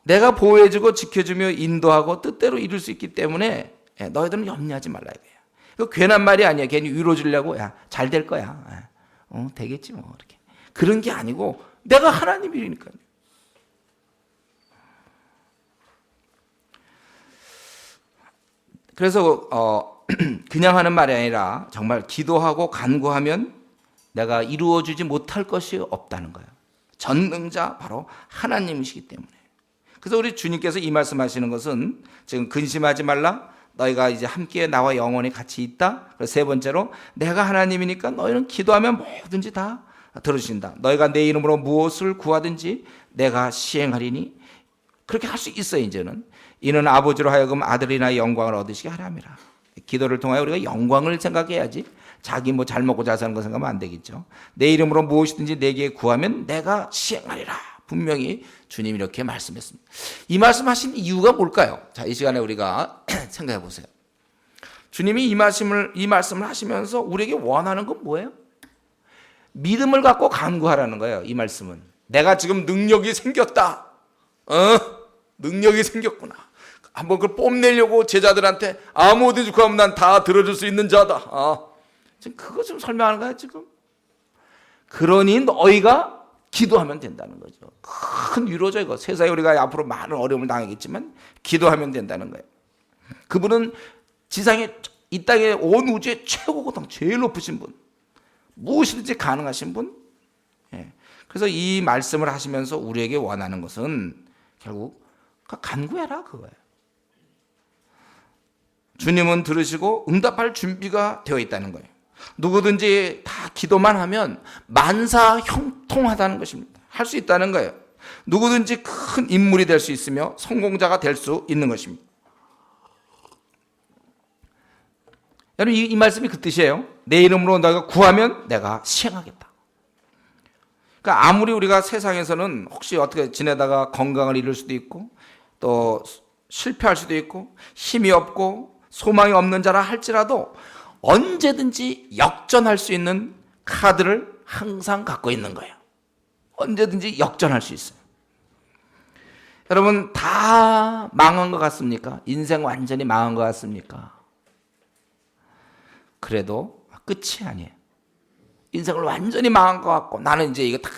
내가 보호해주고 지켜주며 인도하고 뜻대로 이룰 수 있기 때문에 너희들은 염려하지 말라 이거야. 이거 괜한 말이 아니야. 괜히 위로 주려고 야, 잘 될 거야. 되겠지 뭐 이렇게. 그런 게 아니고 내가 하나님이니까요. 그래서 그냥 하는 말이 아니라 정말 기도하고 간구하면 내가 이루어주지 못할 것이 없다는 거예요. 전능자 바로 하나님이시기 때문에. 그래서 우리 주님께서 이 말씀하시는 것은 지금 근심하지 말라. 너희가 이제 함께 나와 영원히 같이 있다. 그리고 세 번째로 내가 하나님이니까 너희는 기도하면 뭐든지 다 들으신다. 너희가 내 이름으로 무엇을 구하든지 내가 시행하리니 그렇게 할 수 있어요. 이제는 이는 아버지로 하여금 아들이나 영광을 얻으시게 하람이라. 기도를 통하여 우리가 영광을 생각해야지 자기 뭐 잘 먹고 잘 사는 거 생각하면 안 되겠죠. 내 이름으로 무엇이든지 내게 구하면 내가 시행하리라. 분명히 주님이 이렇게 말씀했습니다. 이 말씀하신 이유가 뭘까요? 자, 이 시간에 우리가 생각해 보세요. 주님이 이 말씀을 하시면서 우리에게 원하는 건 뭐예요? 믿음을 갖고 간구하라는 거예요. 이 말씀은 내가 지금 능력이 생겼다. 능력이 생겼구나. 한번 그걸 뽐내려고 제자들한테 아무든지 구하면 난 다 들어줄 수 있는 자다. 지금 그거 좀 설명하는 거야 지금. 그러니 너희가 기도하면 된다는 거죠. 큰 위로죠 이거. 세상에 우리가 앞으로 많은 어려움을 당하겠지만 기도하면 된다는 거예요. 그분은 지상에 이 땅에 온 우주의 최고고등 제일 높으신 분, 무엇이든지 가능하신 분. 그래서 이 말씀을 하시면서 우리에게 원하는 것은 결국 간구해라 그거예요. 주님은 들으시고 응답할 준비가 되어 있다는 거예요. 누구든지 다 기도만 하면 만사 형통하다는 것입니다. 할 수 있다는 거예요. 누구든지 큰 인물이 될 수 있으며 성공자가 될 수 있는 것입니다. 여러분 이 말씀이 그 뜻이에요. 내 이름으로 너희가 구하면 내가 시행하겠다. 그러니까 아무리 우리가 세상에서는 혹시 어떻게 지내다가 건강을 잃을 수도 있고 또 실패할 수도 있고 힘이 없고 소망이 없는 자라 할지라도 언제든지 역전할 수 있는 카드를 항상 갖고 있는 거예요. 언제든지 역전할 수 있어요. 여러분 다 망한 것 같습니까? 인생 완전히 망한 것 같습니까? 그래도 끝이 아니에요. 인생을 완전히 망한 것 같고 나는 이제 이거 다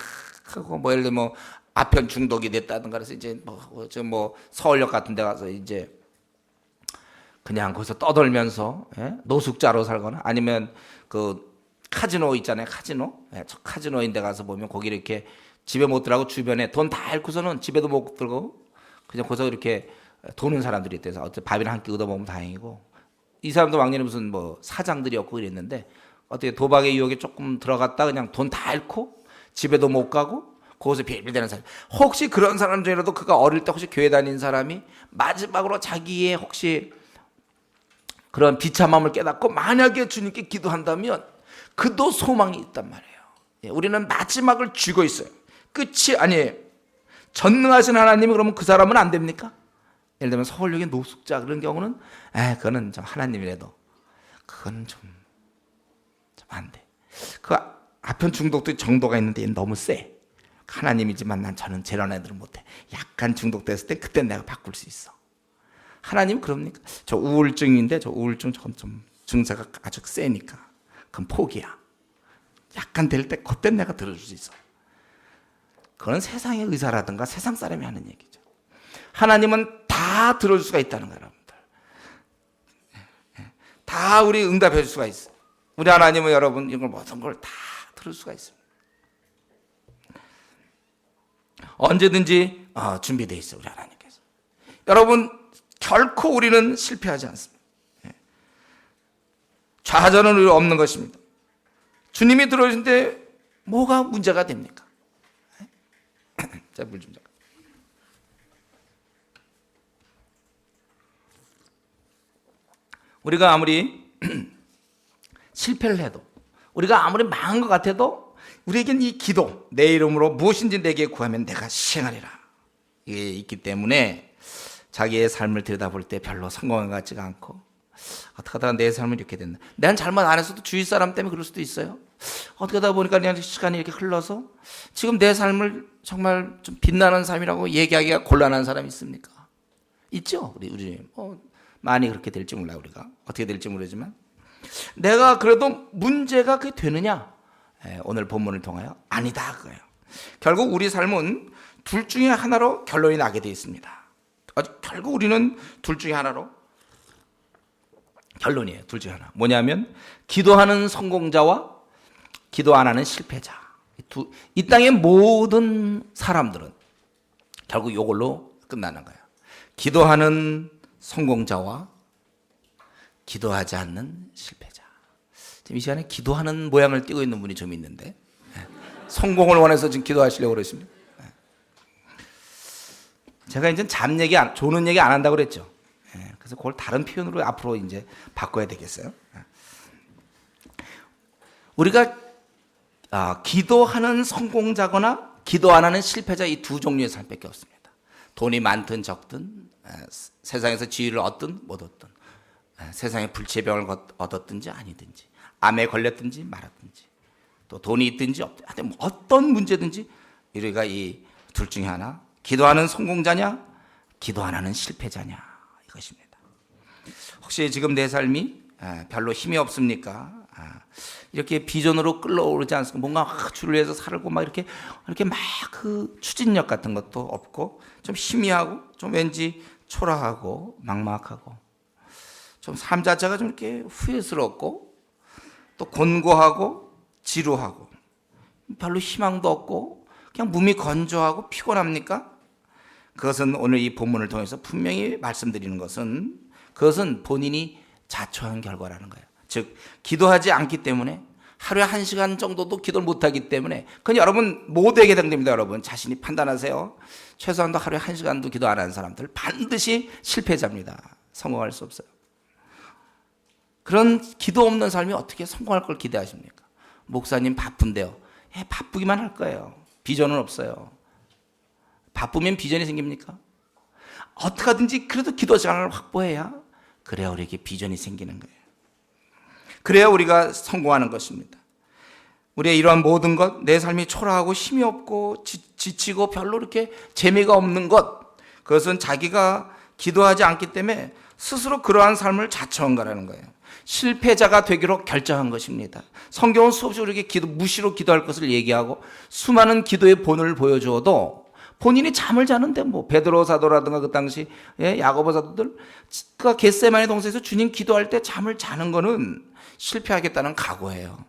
하고 뭐 예를 들면 아편 중독이 됐다든가 그래서 이제 뭐 서울역 같은 데 가서 이제 그냥 거기서 떠돌면서 노숙자로 살거나 아니면 그 카지노 있잖아요. 카지노인 데 가서 보면 거기 이렇게 집에 못 들어가고 주변에 돈 다 잃고서는 집에도 못 들고 그냥 거기서 이렇게 도는 사람들이 있대서 어떻게 밥이나 한 끼 얻어먹으면 다행이고 이 사람도 왕년에 무슨 뭐 사장들이었고 그랬는데 어떻게 도박의 유혹에 조금 들어갔다 그냥 돈 다 잃고 집에도 못 가고 거기서 빌빌대는 사람. 혹시 그런 사람 중에라도 그가 어릴 때 혹시 교회 다닌 사람이 마지막으로 자기의 혹시 그런 비참함을 깨닫고 만약에 주님께 기도한다면 그도 소망이 있단 말이에요. 우리는 마지막을 쥐고 있어요. 끝이 아니에요. 전능하신 하나님이 그러면 그 사람은 안 됩니까? 예를 들면 서울역의 노숙자 그런 경우는 그거는 좀 하나님이라도 그건 좀 안 돼. 그 아편 중독도 정도가 있는데 너무 세. 하나님이지만 저는 저런 애들은 못해. 약간 중독됐을 때 그때 내가 바꿀 수 있어. 하나님 그럽니까? 저 우울증인데 저 우울증 좀 증세가 아주 세니까 그건 포기야. 약간 될 때 그때 내가 들어줄 수 있어. 그건 세상의 의사라든가 세상 사람이 하는 얘기죠. 하나님은 다 들어줄 수가 있다는 거예요, 여러분들. 다 우리 응답해 줄 수가 있어. 우리 하나님은 여러분 이걸 모든 걸 다 들을 수가 있습니다. 언제든지 준비되어 있어요, 우리 하나님께서. 여러분 결코 우리는 실패하지 않습니다. 좌절은 없는 것입니다. 주님이 들어오실 때 뭐가 문제가 됩니까? 자, 물 좀 잠깐. 우리가 아무리 실패를 해도 우리가 아무리 망한 것 같아도 우리에겐 이 기도 내 이름으로 무엇인지 내게 구하면 내가 시행하리라 이게 있기 때문에 자기의 삶을 들여다볼 때 별로 성공한 것 같지가 않고 어떻게 하다가 내 삶은 이렇게 됐나. 난 잘못 안 했어도 주위 사람 때문에 그럴 수도 있어요. 어떻게 하다 보니까 그냥 시간이 이렇게 흘러서 지금 내 삶을 정말 좀 빛나는 삶이라고 얘기하기가 곤란한 사람이 있습니까? 있죠? 우리 많이 그렇게 될지 몰라요. 우리가 어떻게 될지 모르지만 내가 그래도 문제가 그게 되느냐? 오늘 본문을 통하여 아니다 그거예요. 결국 우리 삶은 둘 중에 하나로 결론이 나게 되어 있습니다. 결국 우리는 둘 중에 하나로 결론이에요. 둘 중에 하나. 뭐냐면 기도하는 성공자와 기도 안 하는 실패자. 이 땅의 모든 사람들은 결국 이걸로 끝나는 거예요. 기도하는 성공자와 기도하지 않는 실패자. 지금 이 시간에 기도하는 모양을 띄고 있는 분이 좀 있는데 성공을 원해서 지금 기도하시려고 그러십니다. 제가 이제 조는 얘기 안 한다고 그랬죠. 그래서 그걸 다른 표현으로 앞으로 이제 바꿔야 되겠어요. 우리가 기도하는 성공자거나 기도 안 하는 실패자 이 두 종류의 삶밖에 없습니다. 돈이 많든 적든 세상에서 지위를 얻든 못 얻든 세상에 불치의 병을 얻었든지 아니든지 암에 걸렸든지 말았든지 또 돈이 있든지 없든 어떤 문제든지 우리가 이 둘 중에 하나 기도하는 성공자냐 기도 안 하는 실패자냐 이것입니다. 혹시 지금 내 삶이 별로 힘이 없습니까? 이렇게 비전으로 끌어오르지 않습니까? 뭔가 주를 위해서 살고 막 이렇게 막 그 추진력 같은 것도 없고 좀 희미하고 좀 왠지 초라하고 막막하고 좀 삶 자체가 좀 이렇게 후회스럽고 또 곤고하고 지루하고 별로 희망도 없고 그냥 몸이 건조하고 피곤합니까? 그것은 오늘 이 본문을 통해서 분명히 말씀드리는 것은 그것은 본인이 자초한 결과라는 거예요. 즉 기도하지 않기 때문에 하루에 1시간 정도도 기도를 못하기 때문에 그건 여러분 모두에게 해당됩니다. 여러분 자신이 판단하세요. 최소한도 하루에 1시간도 기도 안 하는 사람들 반드시 실패자입니다. 성공할 수 없어요. 그런 기도 없는 삶이 어떻게 성공할 걸 기대하십니까? 목사님 바쁜데요. 바쁘기만 할 거예요. 비전은 없어요. 바쁘면 비전이 생깁니까? 어떻게 하든지 그래도 기도 시간을 확보해야 그래야 우리에게 비전이 생기는 거예요. 그래야 우리가 성공하는 것입니다. 우리의 이러한 모든 것, 내 삶이 초라하고 힘이 없고 지치고 별로 이렇게 재미가 없는 것, 그것은 자기가 기도하지 않기 때문에 스스로 그러한 삶을 자처한 거라는 거예요. 실패자가 되기로 결정한 것입니다. 성경은 수없이 우리에게 무시로 기도할 것을 얘기하고 수많은 기도의 본을 보여주어도 본인이 잠을 자는데 베드로 사도라든가 그 당시 야고보 사도들 그 겟세마네 동산에서 주님 기도할 때 잠을 자는 거는 실패하겠다는 각오예요.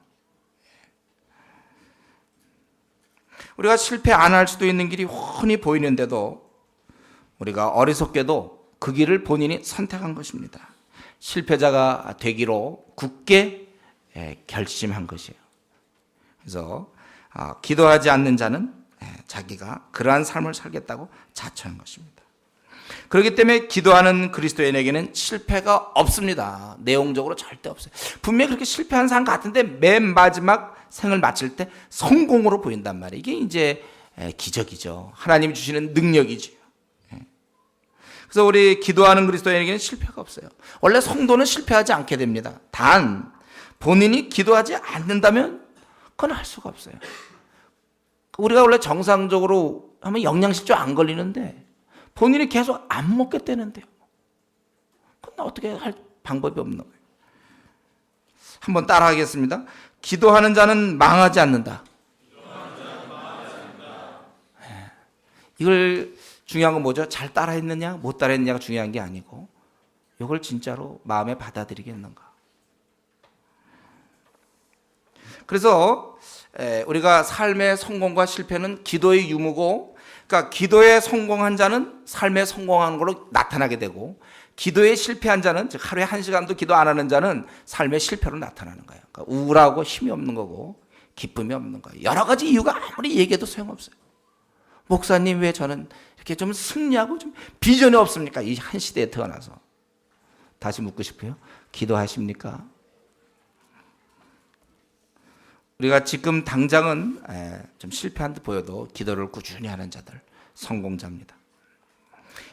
우리가 실패 안 할 수도 있는 길이 훤히 보이는데도 우리가 어리석게도 그 길을 본인이 선택한 것입니다. 실패자가 되기로 굳게 결심한 것이에요. 그래서 기도하지 않는 자는 자기가 그러한 삶을 살겠다고 자처한 것입니다. 그렇기 때문에 기도하는 그리스도인에게는 실패가 없습니다. 내용적으로 절대 없어요. 분명히 그렇게 실패한 사람 같은데 맨 마지막 생을 마칠 때 성공으로 보인단 말이에요. 이게 이제 기적이죠. 하나님이 주시는 능력이죠. 그래서 우리 기도하는 그리스도인에게는 실패가 없어요. 원래 성도는 실패하지 않게 됩니다. 단 본인이 기도하지 않는다면 그건 할 수가 없어요. 우리가 원래 정상적으로 하면 영양실조 안 걸리는데 본인이 계속 안 먹겠다는데요. 그건 어떻게 할 방법이 없는 거예요. 한번 따라 하겠습니다. 기도하는 자는 망하지 않는다. 이걸 중요한 건 뭐죠? 잘 따라했느냐 못 따라했느냐가 중요한 게 아니고 이걸 진짜로 마음에 받아들이겠는가. 그래서 우리가 삶의 성공과 실패는 기도의 유무고, 그러니까 기도에 성공한 자는 삶에 성공하는 걸로 나타나게 되고, 기도에 실패한 자는, 즉 하루에 1시간도 기도 안 하는 자는 삶의 실패로 나타나는 거예요. 그러니까 우울하고 힘이 없는 거고 기쁨이 없는 거예요. 여러 가지 이유가 아무리 얘기해도 소용없어요. 목사님 왜 저는 이렇게 좀 승리하고 좀 비전이 없습니까? 이 한 시대에 태어나서. 다시 묻고 싶어요. 기도하십니까? 우리가 지금 당장은 좀 실패한 듯 보여도 기도를 꾸준히 하는 자들 성공자입니다.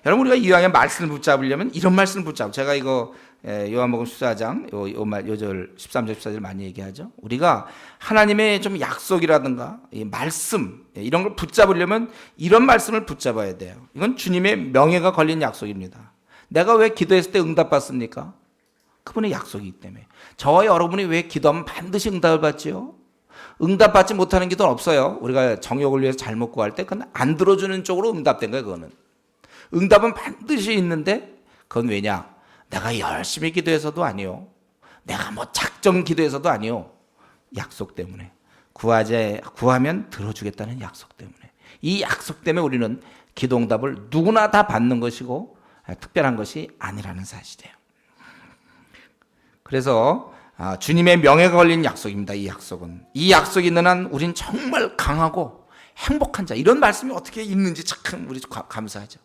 여러분, 우리가 이왕에 말씀을 붙잡으려면 이런 말씀을 붙잡고, 제가 이거 요한복음 14장 요절 13절 14절 많이 얘기하죠. 우리가 하나님의 좀 약속이라든가 이 말씀 이런 걸 붙잡으려면 이런 말씀을 붙잡아야 돼요. 이건 주님의 명예가 걸린 약속입니다. 내가 왜 기도했을 때 응답받습니까? 그분의 약속이기 때문에. 저와 여러분이 왜 기도하면 반드시 응답을 받지요? 응답받지 못하는 기도는 없어요. 우리가 정욕을 위해서 잘못 구할 때 그건 안 들어주는 쪽으로 응답된 거예요. 그거는 응답은 반드시 있는데, 그건 왜냐? 내가 열심히 기도해서도 아니요, 내가 뭐 작정 기도해서도 아니요, 약속 때문에. 구하면 들어주겠다는 약속 때문에. 이 약속 때문에 우리는 기도 응답을 누구나 다 받는 것이고 특별한 것이 아니라는 사실이에요. 그래서 주님의 명예가 걸린 약속입니다. 이 약속은. 이 약속이 있는 한 우린 정말 강하고 행복한 자, 이런 말씀이 어떻게 있는지 참 우리 감사하죠.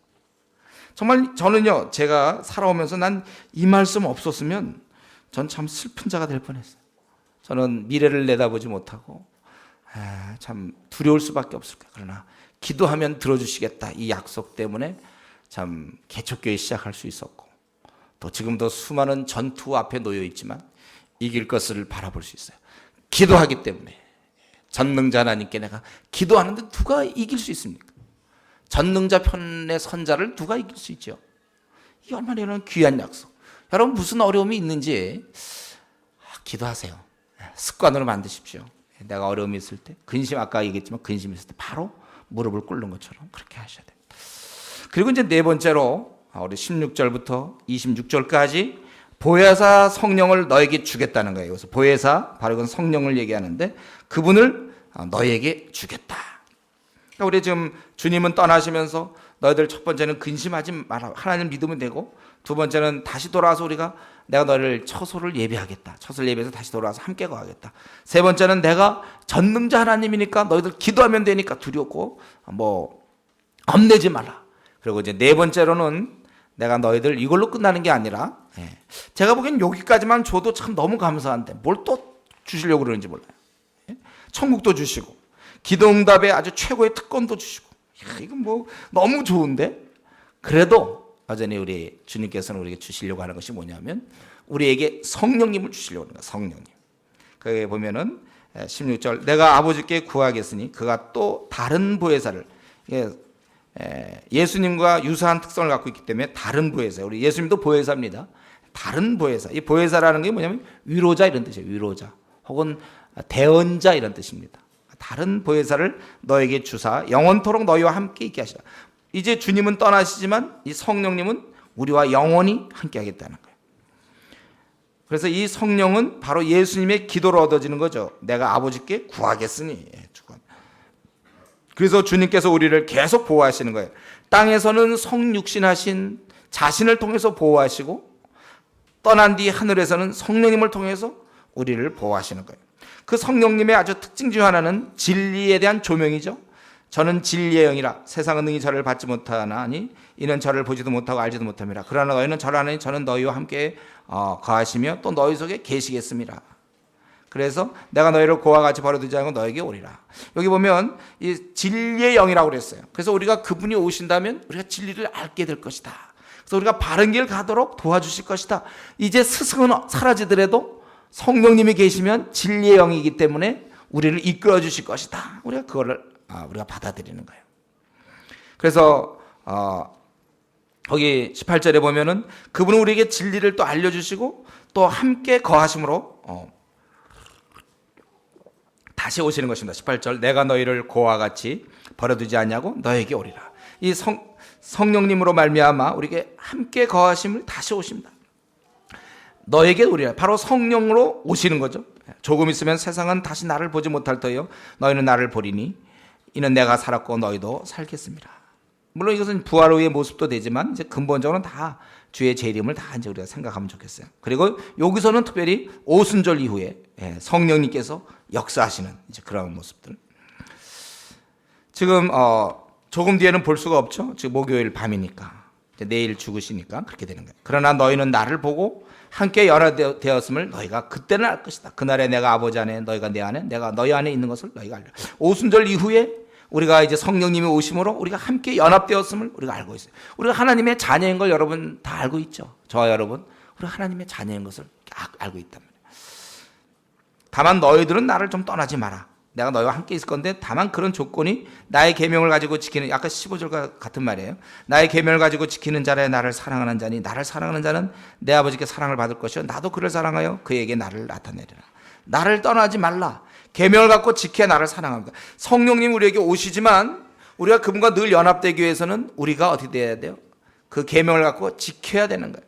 정말 저는요, 제가 살아오면서 난 이 말씀 없었으면 전 참 슬픈 자가 될 뻔했어요. 저는 미래를 내다보지 못하고 참 두려울 수밖에 없을 거예요. 그러나 기도하면 들어주시겠다, 이 약속 때문에 참 개척교회 시작할 수 있었고, 또 지금도 수많은 전투 앞에 놓여 있지만 이길 것을 바라볼 수 있어요. 기도하기 때문에. 전능자 하나님께 내가 기도하는데 누가 이길 수 있습니까? 전능자 편의 선자를 누가 이길 수 있죠? 이 얼마나 귀한 약속. 여러분, 무슨 어려움이 있는지 기도하세요. 습관으로 만드십시오. 내가 어려움이 있을 때, 아까 얘기했지만 근심이 있을 때 바로 무릎을 꿇는 것처럼 그렇게 하셔야 돼요. 그리고 이제 네 번째로 우리 16절부터 26절까지 보혜사 성령을 너에게 주겠다는 거예요. 그래서 보혜사, 바로 이건 성령을 얘기하는데, 그분을 너에게 주겠다. 그러니까 우리 지금 주님은 떠나시면서 너희들 첫 번째는 근심하지 마라, 하나님 믿으면 되고, 두 번째는 다시 돌아와서 우리가 내가 너희를 처소를 예배하겠다, 처소를 예배해서 다시 돌아와서 함께 거하겠다. 세 번째는 내가 전능자 하나님이니까 너희들 기도하면 되니까 두렵고 뭐 겁내지 말라. 그리고 이제 네 번째로는 내가 너희들 이걸로 끝나는 게 아니라, 제가 보기엔 여기까지만 줘도 참 너무 감사한데 뭘 또 주시려고 그러는지 몰라요. 천국도 주시고 기도응답에 아주 최고의 특권도 주시고, 이건 뭐 너무 좋은데, 그래도 여전히 우리 주님께서는 우리에게 주시려고 하는 것이 뭐냐면 우리에게 성령님을 주시려고 하는 거예요. 성령님. 거기에 보면은 16절, 내가 아버지께 구하겠으니 그가 또 다른 보혜사를, 예수님과 유사한 특성을 갖고 있기 때문에 다른 보혜사, 우리 예수님도 보혜사입니다. 다른 보혜사. 이 보혜사라는 게 뭐냐면 위로자 이런 뜻이에요. 위로자 혹은 대언자 이런 뜻입니다. 다른 보혜사를 너에게 주사 영원토록 너희와 함께 있게 하시라. 이제 주님은 떠나시지만 이 성령님은 우리와 영원히 함께 하겠다는 거예요. 그래서 이 성령은 바로 예수님의 기도로 얻어지는 거죠. 내가 아버지께 구하겠으니. 그래서 주님께서 우리를 계속 보호하시는 거예요. 땅에서는 성육신하신 자신을 통해서 보호하시고, 떠난 뒤 하늘에서는 성령님을 통해서 우리를 보호하시는 거예요. 그 성령님의 아주 특징 중 하나는 진리에 대한 조명이죠. 저는 진리의 영이라 세상은 능히 저를 받지 못하나니 이는 저를 보지도 못하고 알지도 못함이라. 그러나 너희는 저를 아나니 저는 너희와 함께 거하시며 또 너희 속에 계시겠습니다. 그래서 내가 너희를 고와 같이 버려두지 않고 너에게 오리라. 여기 보면 이 진리의 영이라고 그랬어요. 그래서 우리가 그분이 오신다면 우리가 진리를 알게 될 것이다. 그래서 우리가 바른 길 가도록 도와주실 것이다. 이제 스승은 사라지더라도 성령님이 계시면 진리의 영이기 때문에 우리를 이끌어 주실 것이다. 우리가 그거를 우리가 받아들이는 거예요. 그래서 거기 18절에 보면은 그분은 우리에게 진리를 또 알려주시고 또 함께 거하심으로 다시 오시는 것입니다. 18절, 내가 너희를 고와 같이 버려두지 않냐고 너에게 오리라. 이 성령님으로 말미암아 우리에게 함께 거하심을 다시 오십니다. 너에게 오리라. 바로 성령으로 오시는 거죠. 조금 있으면 세상은 다시 나를 보지 못할 터이요 너희는 나를 보리니 이는 내가 살았고 너희도 살겠습니다. 물론 이것은 부활 후의 모습도 되지만 이제 근본적으로는 다 주의 재림을 다 이제 우리가 생각하면 좋겠어요. 그리고 여기서는 특별히 오순절 이후에 성령님께서 역사하시는 이제 그런 모습들. 지금 조금 뒤에는 볼 수가 없죠. 지금 목요일 밤이니까 이제 내일 죽으시니까 그렇게 되는 거예요. 그러나 너희는 나를 보고 함께 연합되었음을 너희가 그때는 알 것이다. 그날에 내가 아버지 안에 너희가 내 안에 내가 너희 안에 있는 것을 너희가 알라. 오순절 이후에 우리가 이제 성령님이 오심으로 우리가 함께 연합되었음을 우리가 알고 있어요. 우리가 하나님의 자녀인 걸 여러분 다 알고 있죠. 저와 여러분, 우리가 하나님의 자녀인 것을 알고 있단 말이에요. 다만 너희들은 나를 좀 떠나지 마라. 내가 너희와 함께 있을 건데 다만 그런 조건이 나의 계명을 가지고 지키는, 아까 15절과 같은 말이에요. 나의 계명을 가지고 지키는 자라야 나를 사랑하는 자니 나를 사랑하는 자는 내 아버지께 사랑을 받을 것이요 나도 그를 사랑하여 그에게 나를 나타내리라. 나를 떠나지 말라. 계명을 갖고 지켜야 나를 사랑합니다. 성령님 우리에게 오시지만 우리가 그분과 늘 연합되기 위해서는 우리가 어떻게 돼야 돼요? 그 계명을 갖고 지켜야 되는 거예요.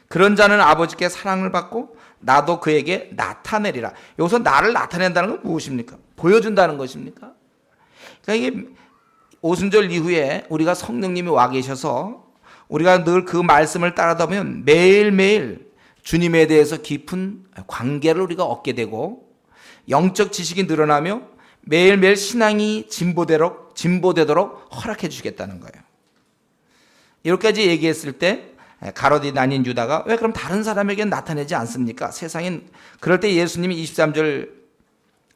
그런 자는 아버지께 사랑을 받고 나도 그에게 나타내리라. 여기서 나를 나타낸다는 건 무엇입니까? 보여준다는 것입니까? 그러니까 이게 오순절 이후에 우리가 성령님이 와 계셔서 우리가 늘 그 말씀을 따르다 보면 매일매일 주님에 대해서 깊은 관계를 우리가 얻게 되고 영적 지식이 늘어나며 매일매일 신앙이 진보되도록 허락해 주겠다는 거예요. 이렇게까지 얘기했을 때 가롯이 나뉜 유다가 왜 그럼 다른 사람에게 나타내지 않습니까? 세상엔 그럴 때 예수님이 23절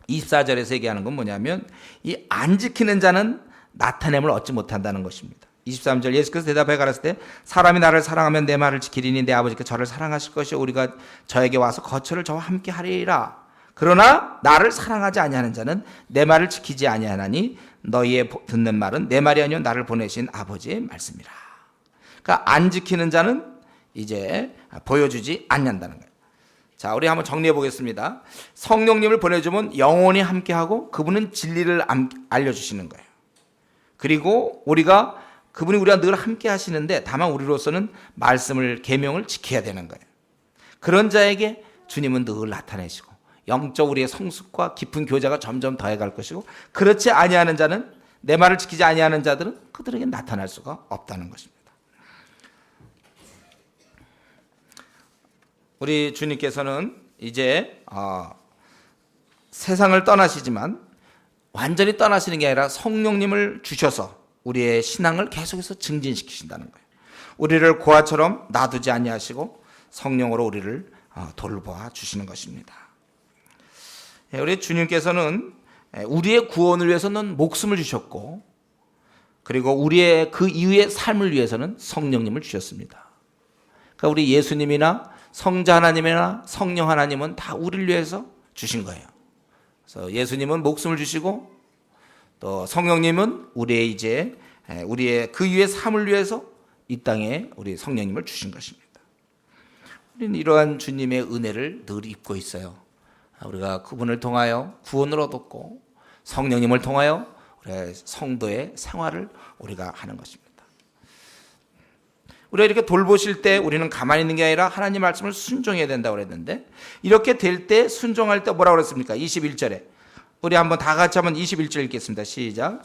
24절에서 얘기하는 건 뭐냐면 이 안 지키는 자는 나타냄을 얻지 못한다는 것입니다. 23절 예수께서 대답해 가라사대 때 사람이 나를 사랑하면 내 말을 지키리니 내 아버지께 저를 사랑하실 것이요 우리가 저에게 와서 거처를 저와 함께 하리라. 그러나 나를 사랑하지 아니하는 자는 내 말을 지키지 아니하나니 너희의 듣는 말은 내 말이 아니요 나를 보내신 아버지의 말씀이라. 그러니까 안 지키는 자는 이제 보여주지 않는다는 거예요. 자, 우리 한번 정리해 보겠습니다. 성령님을 보내주면 영원히 함께하고 그분은 진리를 알려주시는 거예요. 그리고 그분이 우리가 늘 함께 하시는데 다만 우리로서는 말씀을 계명을 지켜야 되는 거예요. 그런 자에게 주님은 늘 나타내시고 영적 우리의 성숙과 깊은 교제가 점점 더해갈 것이고 그렇지 아니하는 자는 내 말을 지키지 아니하는 자들은 그들에게 나타날 수가 없다는 것입니다. 우리 주님께서는 이제 세상을 떠나시지만 완전히 떠나시는 게 아니라 성령님을 주셔서 우리의 신앙을 계속해서 증진시키신다는 거예요. 우리를 고아처럼 놔두지 아니하시고 성령으로 우리를 돌보아 주시는 것입니다. 우리 주님께서는 우리의 구원을 위해서는 목숨을 주셨고 그리고 우리의 그 이후의 삶을 위해서는 성령님을 주셨습니다. 그러니까 우리 예수님이나 성자 하나님이나 성령 하나님은 다 우리를 위해서 주신 거예요. 그래서 예수님은 목숨을 주시고 또 성령님은 우리의 그 이후의 삶을 위해서 이 땅에 우리 성령님을 주신 것입니다. 우리는 이러한 주님의 은혜를 늘 입고 있어요. 우리가 그분을 통하여 구원을 얻었고 성령님을 통하여 우리의 성도의 생활을 우리가 하는 것입니다. 우리가 이렇게 돌보실 때 우리는 가만히 있는 게 아니라 하나님 말씀을 순종해야 된다고 그랬는데 이렇게 될 때 순종할 때 뭐라고 그랬습니까? 21절에 우리 한번 다 같이 한번 21절 읽겠습니다. 시작.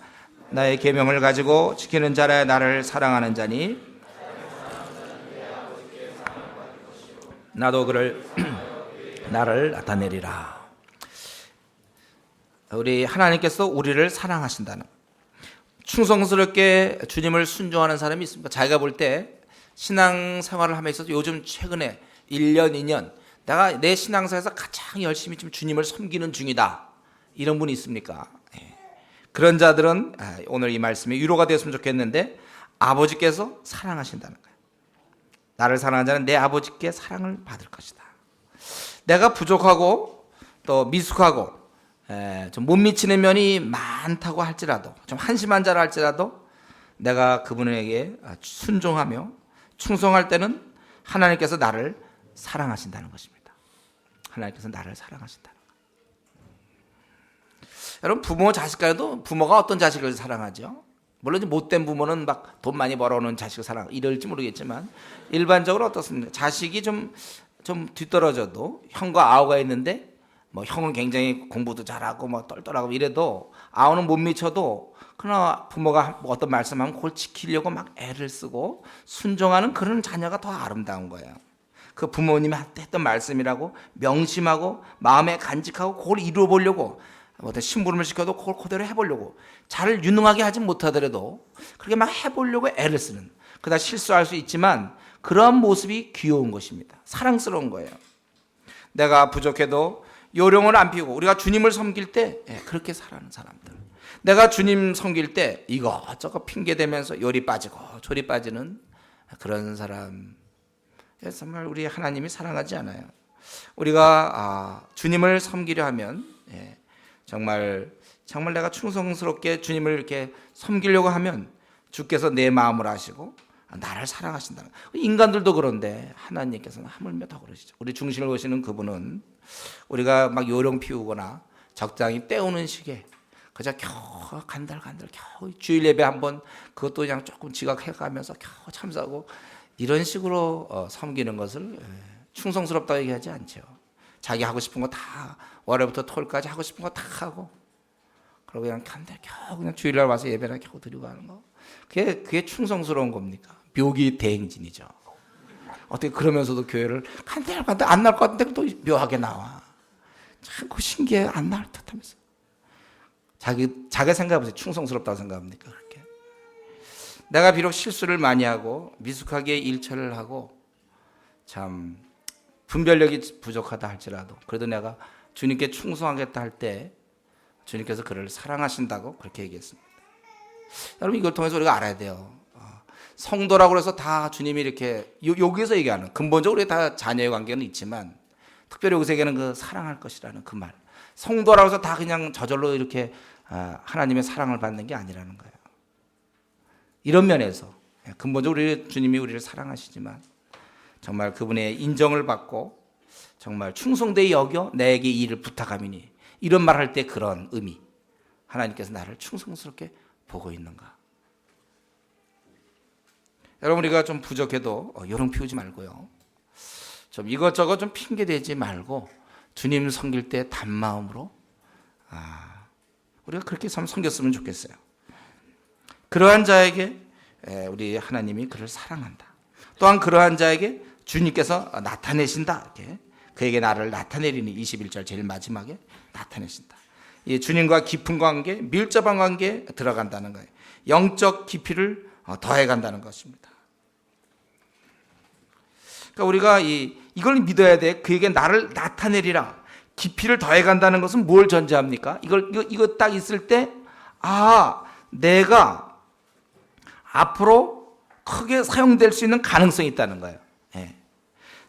나의 계명을 가지고 지키는 자라 나를 사랑하는 자니 나도 그를 나를 나타내리라. 우리 하나님께서 우리를 사랑하신다는 충성스럽게 주님을 순종하는 사람이 있습니까? 자기가 볼 때 신앙생활을 함에 있어서 요즘 최근에 1년, 2년 내가 내 신앙생활에서 가장 열심히 지금 주님을 섬기는 중이다. 이런 분이 있습니까? 그런 자들은 오늘 이 말씀이 위로가 되었으면 좋겠는데 아버지께서 사랑하신다는 거예요. 나를 사랑하는 자는 내 아버지께 사랑을 받을 것이다. 내가 부족하고 또 미숙하고 좀 못 미치는 면이 많다고 할지라도 좀 한심한 자라 할지라도 내가 그분에게 순종하며 충성할 때는 하나님께서 나를 사랑하신다는 것입니다. 하나님께서 나를 사랑하신다는 것. 여러분 부모 자식 간에도 부모가 어떤 자식을 사랑하죠? 물론 못된 부모는 막 돈 많이 벌어오는 자식을 사랑 이럴지 모르겠지만 일반적으로 어떻습니까? 자식이 좀 뒤떨어져도 형과 아우가 있는데 뭐 형은 굉장히 공부도 잘하고 뭐 똘똘하고 이래도 아우는 못 미쳐도 그러나 부모가 어떤 말씀하면 그걸 지키려고 막 애를 쓰고 순종하는 그런 자녀가 더 아름다운 거예요. 그 부모님이 했던 말씀이라고 명심하고 마음에 간직하고 그걸 이루어보려고 어떤 심부름을 시켜도 그걸 그대로 해보려고 잘 유능하게 하지 못하더라도 그렇게 막 해보려고 애를 쓰는 그러다 실수할 수 있지만 그러한 모습이 귀여운 것입니다. 사랑스러운 거예요. 내가 부족해도 요령을 안 피우고 우리가 주님을 섬길 때 그렇게 살아가는 사람들 내가 주님 섬길 때 이것저것 핑계 대면서 요리 빠지고 조리 빠지는 그런 사람, 정말 우리 하나님이 사랑하지 않아요. 우리가 주님을 섬기려 하면 정말 내가 충성스럽게 주님을 이렇게 섬기려고 하면 주께서 내 마음을 아시고 나를 사랑하신다는 거예요. 인간들도 그런데 하나님께서는 하물며 더 그러시죠. 우리 중심을 보시는 그분은 우리가 막 요령 피우거나 적당히 때우는 식에 그저 겨우 간달간달 겨우 주일 예배 한번 그것도 그냥 조금 지각해가면서 겨우 참석하고 이런 식으로 섬기는 것을 충성스럽다고 얘기하지 않죠. 자기 하고 싶은 거 다 월요일부터 토요일까지 하고 싶은 거 다 하고 그리고 그냥 간달 겨우 그냥 주일날 와서 예배나 겨우 드리고 하는 거, 그게 충성스러운 겁니까? 묘기 대행진이죠. 어떻게 그러면서도 교회를 간달간달 안 나올 것 같은데 또 묘하게 나와. 참 신기해. 안 나올 듯하면서 자기 생각해보세요. 충성스럽다고 생각합니까? 그렇게 내가 비록 실수를 많이 하고 미숙하게 일처를 하고 참 분별력이 부족하다 할지라도 그래도 내가 주님께 충성하겠다 할 때 주님께서 그를 사랑하신다고 그렇게 얘기했습니다. 여러분 이걸 통해서 우리가 알아야 돼요. 성도라고 해서 다 주님이 이렇게 여기서 얘기하는 근본적으로 다 자녀의 관계는 있지만 특별히 여기서 얘기하는 그 사랑할 것이라는 그 말, 성도라고 해서 다 그냥 저절로 이렇게 하나님의 사랑을 받는 게 아니라는 거예요. 이런 면에서 근본적으로 주님이 우리를 사랑하시지만 정말 그분의 인정을 받고 정말 충성되이 여겨 내게 이 일을 부탁함이니 이런 말 할 때 그런 의미, 하나님께서 나를 충성스럽게 보고 있는가. 여러분 우리가 좀 부족해도 요령 피우지 말고요, 좀 이것저것 좀 핑계 대지 말고 주님 섬길 때 단마음으로 우리가 그렇게 섬겼으면 좋겠어요. 그러한 자에게 우리 하나님이 그를 사랑한다. 또한 그러한 자에게 주님께서 나타내신다. 이렇게 그에게 나를 나타내리니 21절 제일 마지막에 나타내신다. 이 주님과 깊은 관계, 밀접한 관계에 들어간다는 거예요. 영적 깊이를 더해간다는 것입니다. 그러니까 우리가 이걸 믿어야 돼. 그에게 나를 나타내리라. 깊이를 더해간다는 것은 뭘 전제합니까? 이거 딱 있을 때 내가 앞으로 크게 사용될 수 있는 가능성이 있다는 거예요.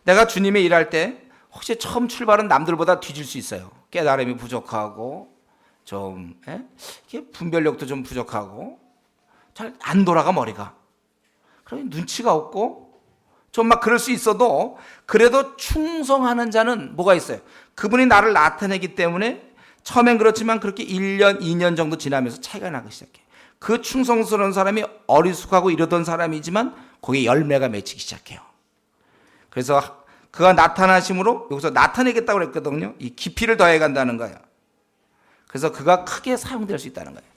내가 주님의 일할 때 혹시 처음 출발은 남들보다 뒤질 수 있어요. 깨달음이 부족하고 좀 분별력도 좀 부족하고 잘 안 돌아가 머리가. 그러니 눈치가 없고 좀 막 그럴 수 있어도 그래도 충성하는 자는 뭐가 있어요? 그분이 나를 나타내기 때문에 처음엔 그렇지만 그렇게 1년, 2년 정도 지나면서 차이가 나기 시작해. 그 충성스러운 사람이 어리숙하고 이러던 사람이지만 거기에 열매가 맺히기 시작해요. 그래서 그가 나타나심으로 여기서 나타내겠다고 그랬거든요. 이 깊이를 더해간다는 거예요. 그래서 그가 크게 사용될 수 있다는 거예요.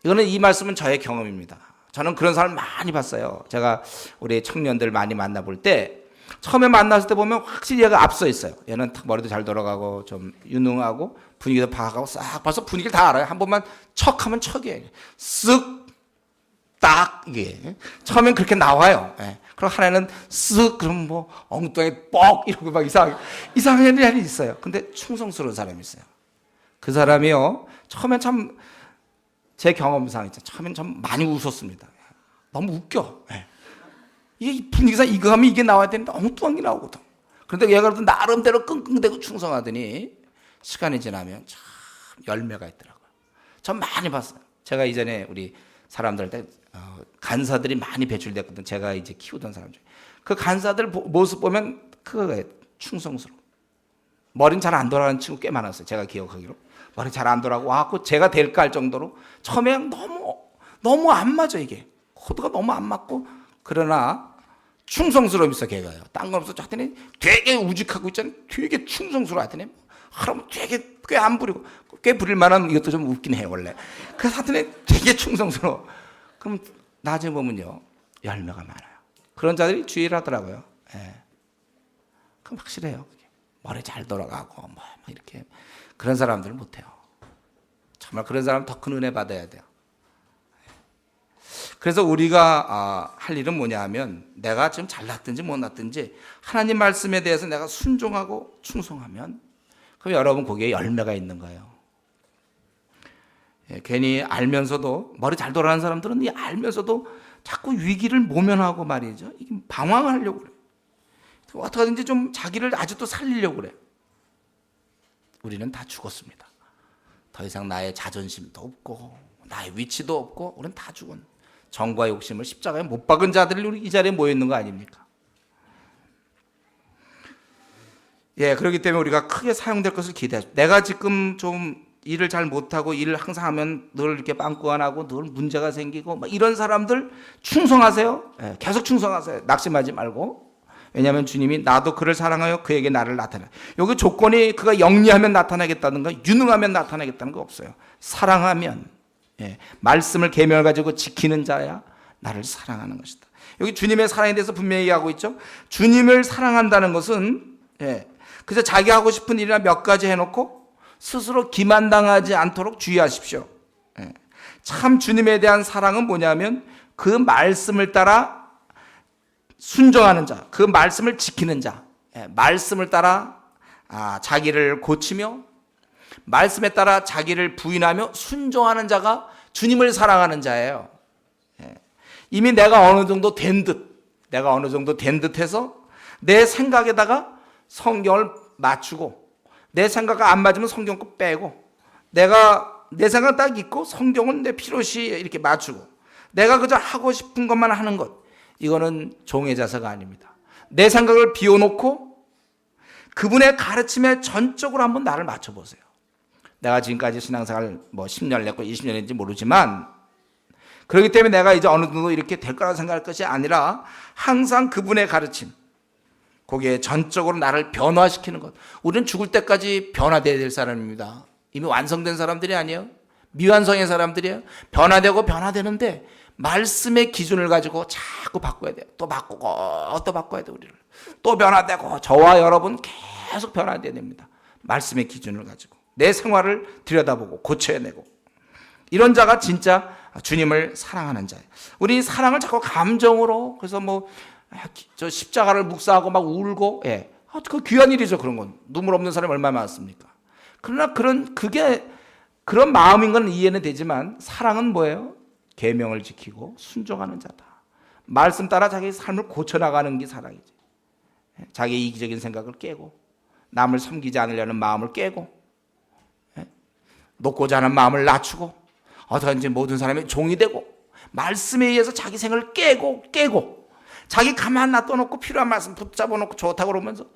이거는 이 말씀은 저의 경험입니다. 저는 그런 사람을 많이 봤어요. 제가 우리 청년들 많이 만나볼 때 처음에 만났을 때 보면 확실히 얘가 앞서 있어요. 얘는 머리도 잘 돌아가고 좀 유능하고 분위기도 파악하고 싹 벌써 분위기를 다 알아요. 한 번만 척하면 척이에요. 쓱 딱 이게 처음엔 그렇게 나와요. 그럼 하나는 쓱 그럼 뭐 엉뚱하게 뻑 이러고 막 이상한 일이 있어요. 근데 충성스러운 사람이 있어요. 그 사람이요 처음엔 참 제 경험상 있죠. 처음엔 참 많이 웃었습니다. 너무 웃겨. 이게 분위기상 이거 하면 이게 나와야 되는데 엉뚱한 게 나오거든. 그런데 얘가 나름대로 끙끙대고 충성하더니 시간이 지나면 참 열매가 있더라고요. 전 많이 봤어요. 제가 이전에 우리 사람들한테 간사들이 많이 배출됐거든. 제가 이제 키우던 사람 중에 그 간사들 모습 보면 그거예요. 충성스러워. 머리는 잘 안 돌아가는 친구 꽤 많았어요. 제가 기억하기로 머리 잘 안 돌아가고 와갖고 제가 될까 할 정도로 처음에 너무 안 맞아. 이게 코드가 너무 안 맞고 그러나 충성스러움이 있어. 걔가요. 딴 건 없어. 하더니 되게 우직하고 있잖아요. 되게 충성스러워 하더니 그럼 되게 꽤 안 부리고 꽤 부릴 만한 이것도 좀 웃긴 해요 원래. 그래서 하더니 되게 충성스러워. 그럼 나중에 보면요 열매가 많아요. 그런 자들이 주의하더라고요. 그럼 확실해요. 머리 잘 돌아가고 뭐 이렇게 그런 사람들은 못해요. 정말 그런 사람 더 큰 은혜 받아야 돼요. 그래서 우리가 할 일은 뭐냐 하면 내가 지금 잘났든지 못났든지 하나님 말씀에 대해서 내가 순종하고 충성하면 그럼 여러분 거기에 열매가 있는 거예요. 괜히 알면서도, 머리 잘 돌아가는 사람들은 이 알면서도 자꾸 위기를 모면하고 말이죠. 이게 방황을 하려고 그래요. 어떻게 하든지 좀 자기를 아직도 살리려고 그래요. 우리는 다 죽었습니다. 더 이상 나의 자존심도 없고 나의 위치도 없고 우리는 다 죽은, 정과 욕심을 십자가에 못 박은 자들이 우리 이 자리에 모여 있는 거 아닙니까? 그렇기 때문에 우리가 크게 사용될 것을 기대하죠. 내가 지금 좀 일을 잘 못하고 일을 항상 하면 늘 이렇게 빵꾸 안 하고 늘 문제가 생기고 막 이런 사람들 충성하세요. 계속 충성하세요. 낙심하지 말고. 왜냐하면 주님이 나도 그를 사랑하여 그에게 나를 나타내. 여기 조건이 그가 영리하면 나타나겠다든가 유능하면 나타나겠다는 거 없어요. 사랑하면, 말씀을 계명을 가지고 지키는 자야 나를 사랑하는 것이다. 여기 주님의 사랑에 대해서 분명히 얘기하고 있죠. 주님을 사랑한다는 것은 그저 자기 하고 싶은 일이나 몇 가지 해놓고 스스로 기만당하지 않도록 주의하십시오. 참 주님에 대한 사랑은 뭐냐면 그 말씀을 따라 순종하는 자, 그 말씀을 지키는 자, 말씀을 따라 자기를 고치며 말씀에 따라 자기를 부인하며 순종하는 자가 주님을 사랑하는 자예요. 이미 내가 어느 정도 된 듯해서 내 생각에다가 성경을 맞추고, 내 생각과 안 맞으면 성경 거 빼고, 내가 내 생각 딱 있고 성경은 내 필요시 이렇게 맞추고, 내가 그저 하고 싶은 것만 하는 것, 이거는 종의 자세가 아닙니다. 내 생각을 비워놓고 그분의 가르침에 전적으로 한번 나를 맞춰보세요. 내가 지금까지 신앙생활 10년 했고 20년 했는지 모르지만, 그렇기 때문에 내가 이제 어느 정도 이렇게 될 거라고 생각할 것이 아니라 항상 그분의 가르침, 거기에 전적으로 나를 변화시키는 것. 우리는 죽을 때까지 변화되어야 될 사람입니다. 이미 완성된 사람들이 아니에요. 미완성의 사람들이에요. 변화되고 변화되는데 말씀의 기준을 가지고 자꾸 바꿔야 돼요. 또 바꾸고 또 바꿔야 돼요. 우리를 또 변화되고, 저와 여러분 계속 변화돼야 됩니다. 말씀의 기준을 가지고 내 생활을 들여다보고 고쳐내고, 이런 자가 진짜 주님을 사랑하는 자예요. 우리 사랑을 자꾸 감정으로, 그래서 저 십자가를 묵사하고 막 울고, 그 귀한 일이죠. 그런 건 눈물 없는 사람이 얼마나 많습니까? 그러나 그런 마음인 건 이해는 되지만, 사랑은 뭐예요? 계명을 지키고 순종하는 자다. 말씀 따라 자기 삶을 고쳐나가는 게 사랑이지. 자기의 이기적인 생각을 깨고, 남을 섬기지 않으려는 마음을 깨고, 높고자 하는 마음을 낮추고, 어떻게든지 모든 사람의 종이 되고, 말씀에 의해서 자기 생을 깨고 자기 가만 놔둬놓고 필요한 말씀 붙잡아놓고 좋다고 그러면서,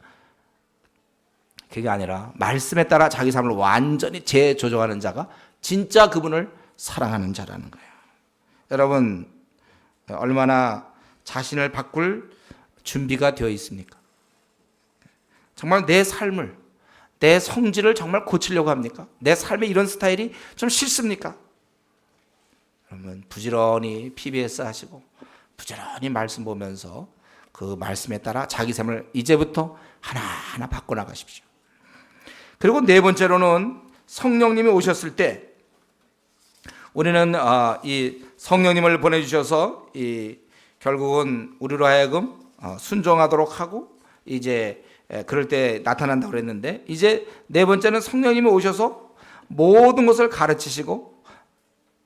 그게 아니라 말씀에 따라 자기 삶을 완전히 재조정하는 자가 진짜 그분을 사랑하는 자라는 거예요. 여러분, 얼마나 자신을 바꿀 준비가 되어 있습니까? 정말 내 삶을, 내 성질을 정말 고치려고 합니까? 내 삶에 이런 스타일이 좀 싫습니까? 그러면 부지런히 PBS 하시고 부지런히 말씀 보면서 그 말씀에 따라 자기 삶을 이제부터 하나하나 바꿔나가십시오. 그리고 네 번째로는 성령님이 오셨을 때 우리는 이 성령님을 보내주셔서 결국은 우리로 하여금 순종하도록 하고, 이제 그럴 때 나타난다고 그랬는데, 이제 네 번째는 성령님이 오셔서 모든 것을 가르치시고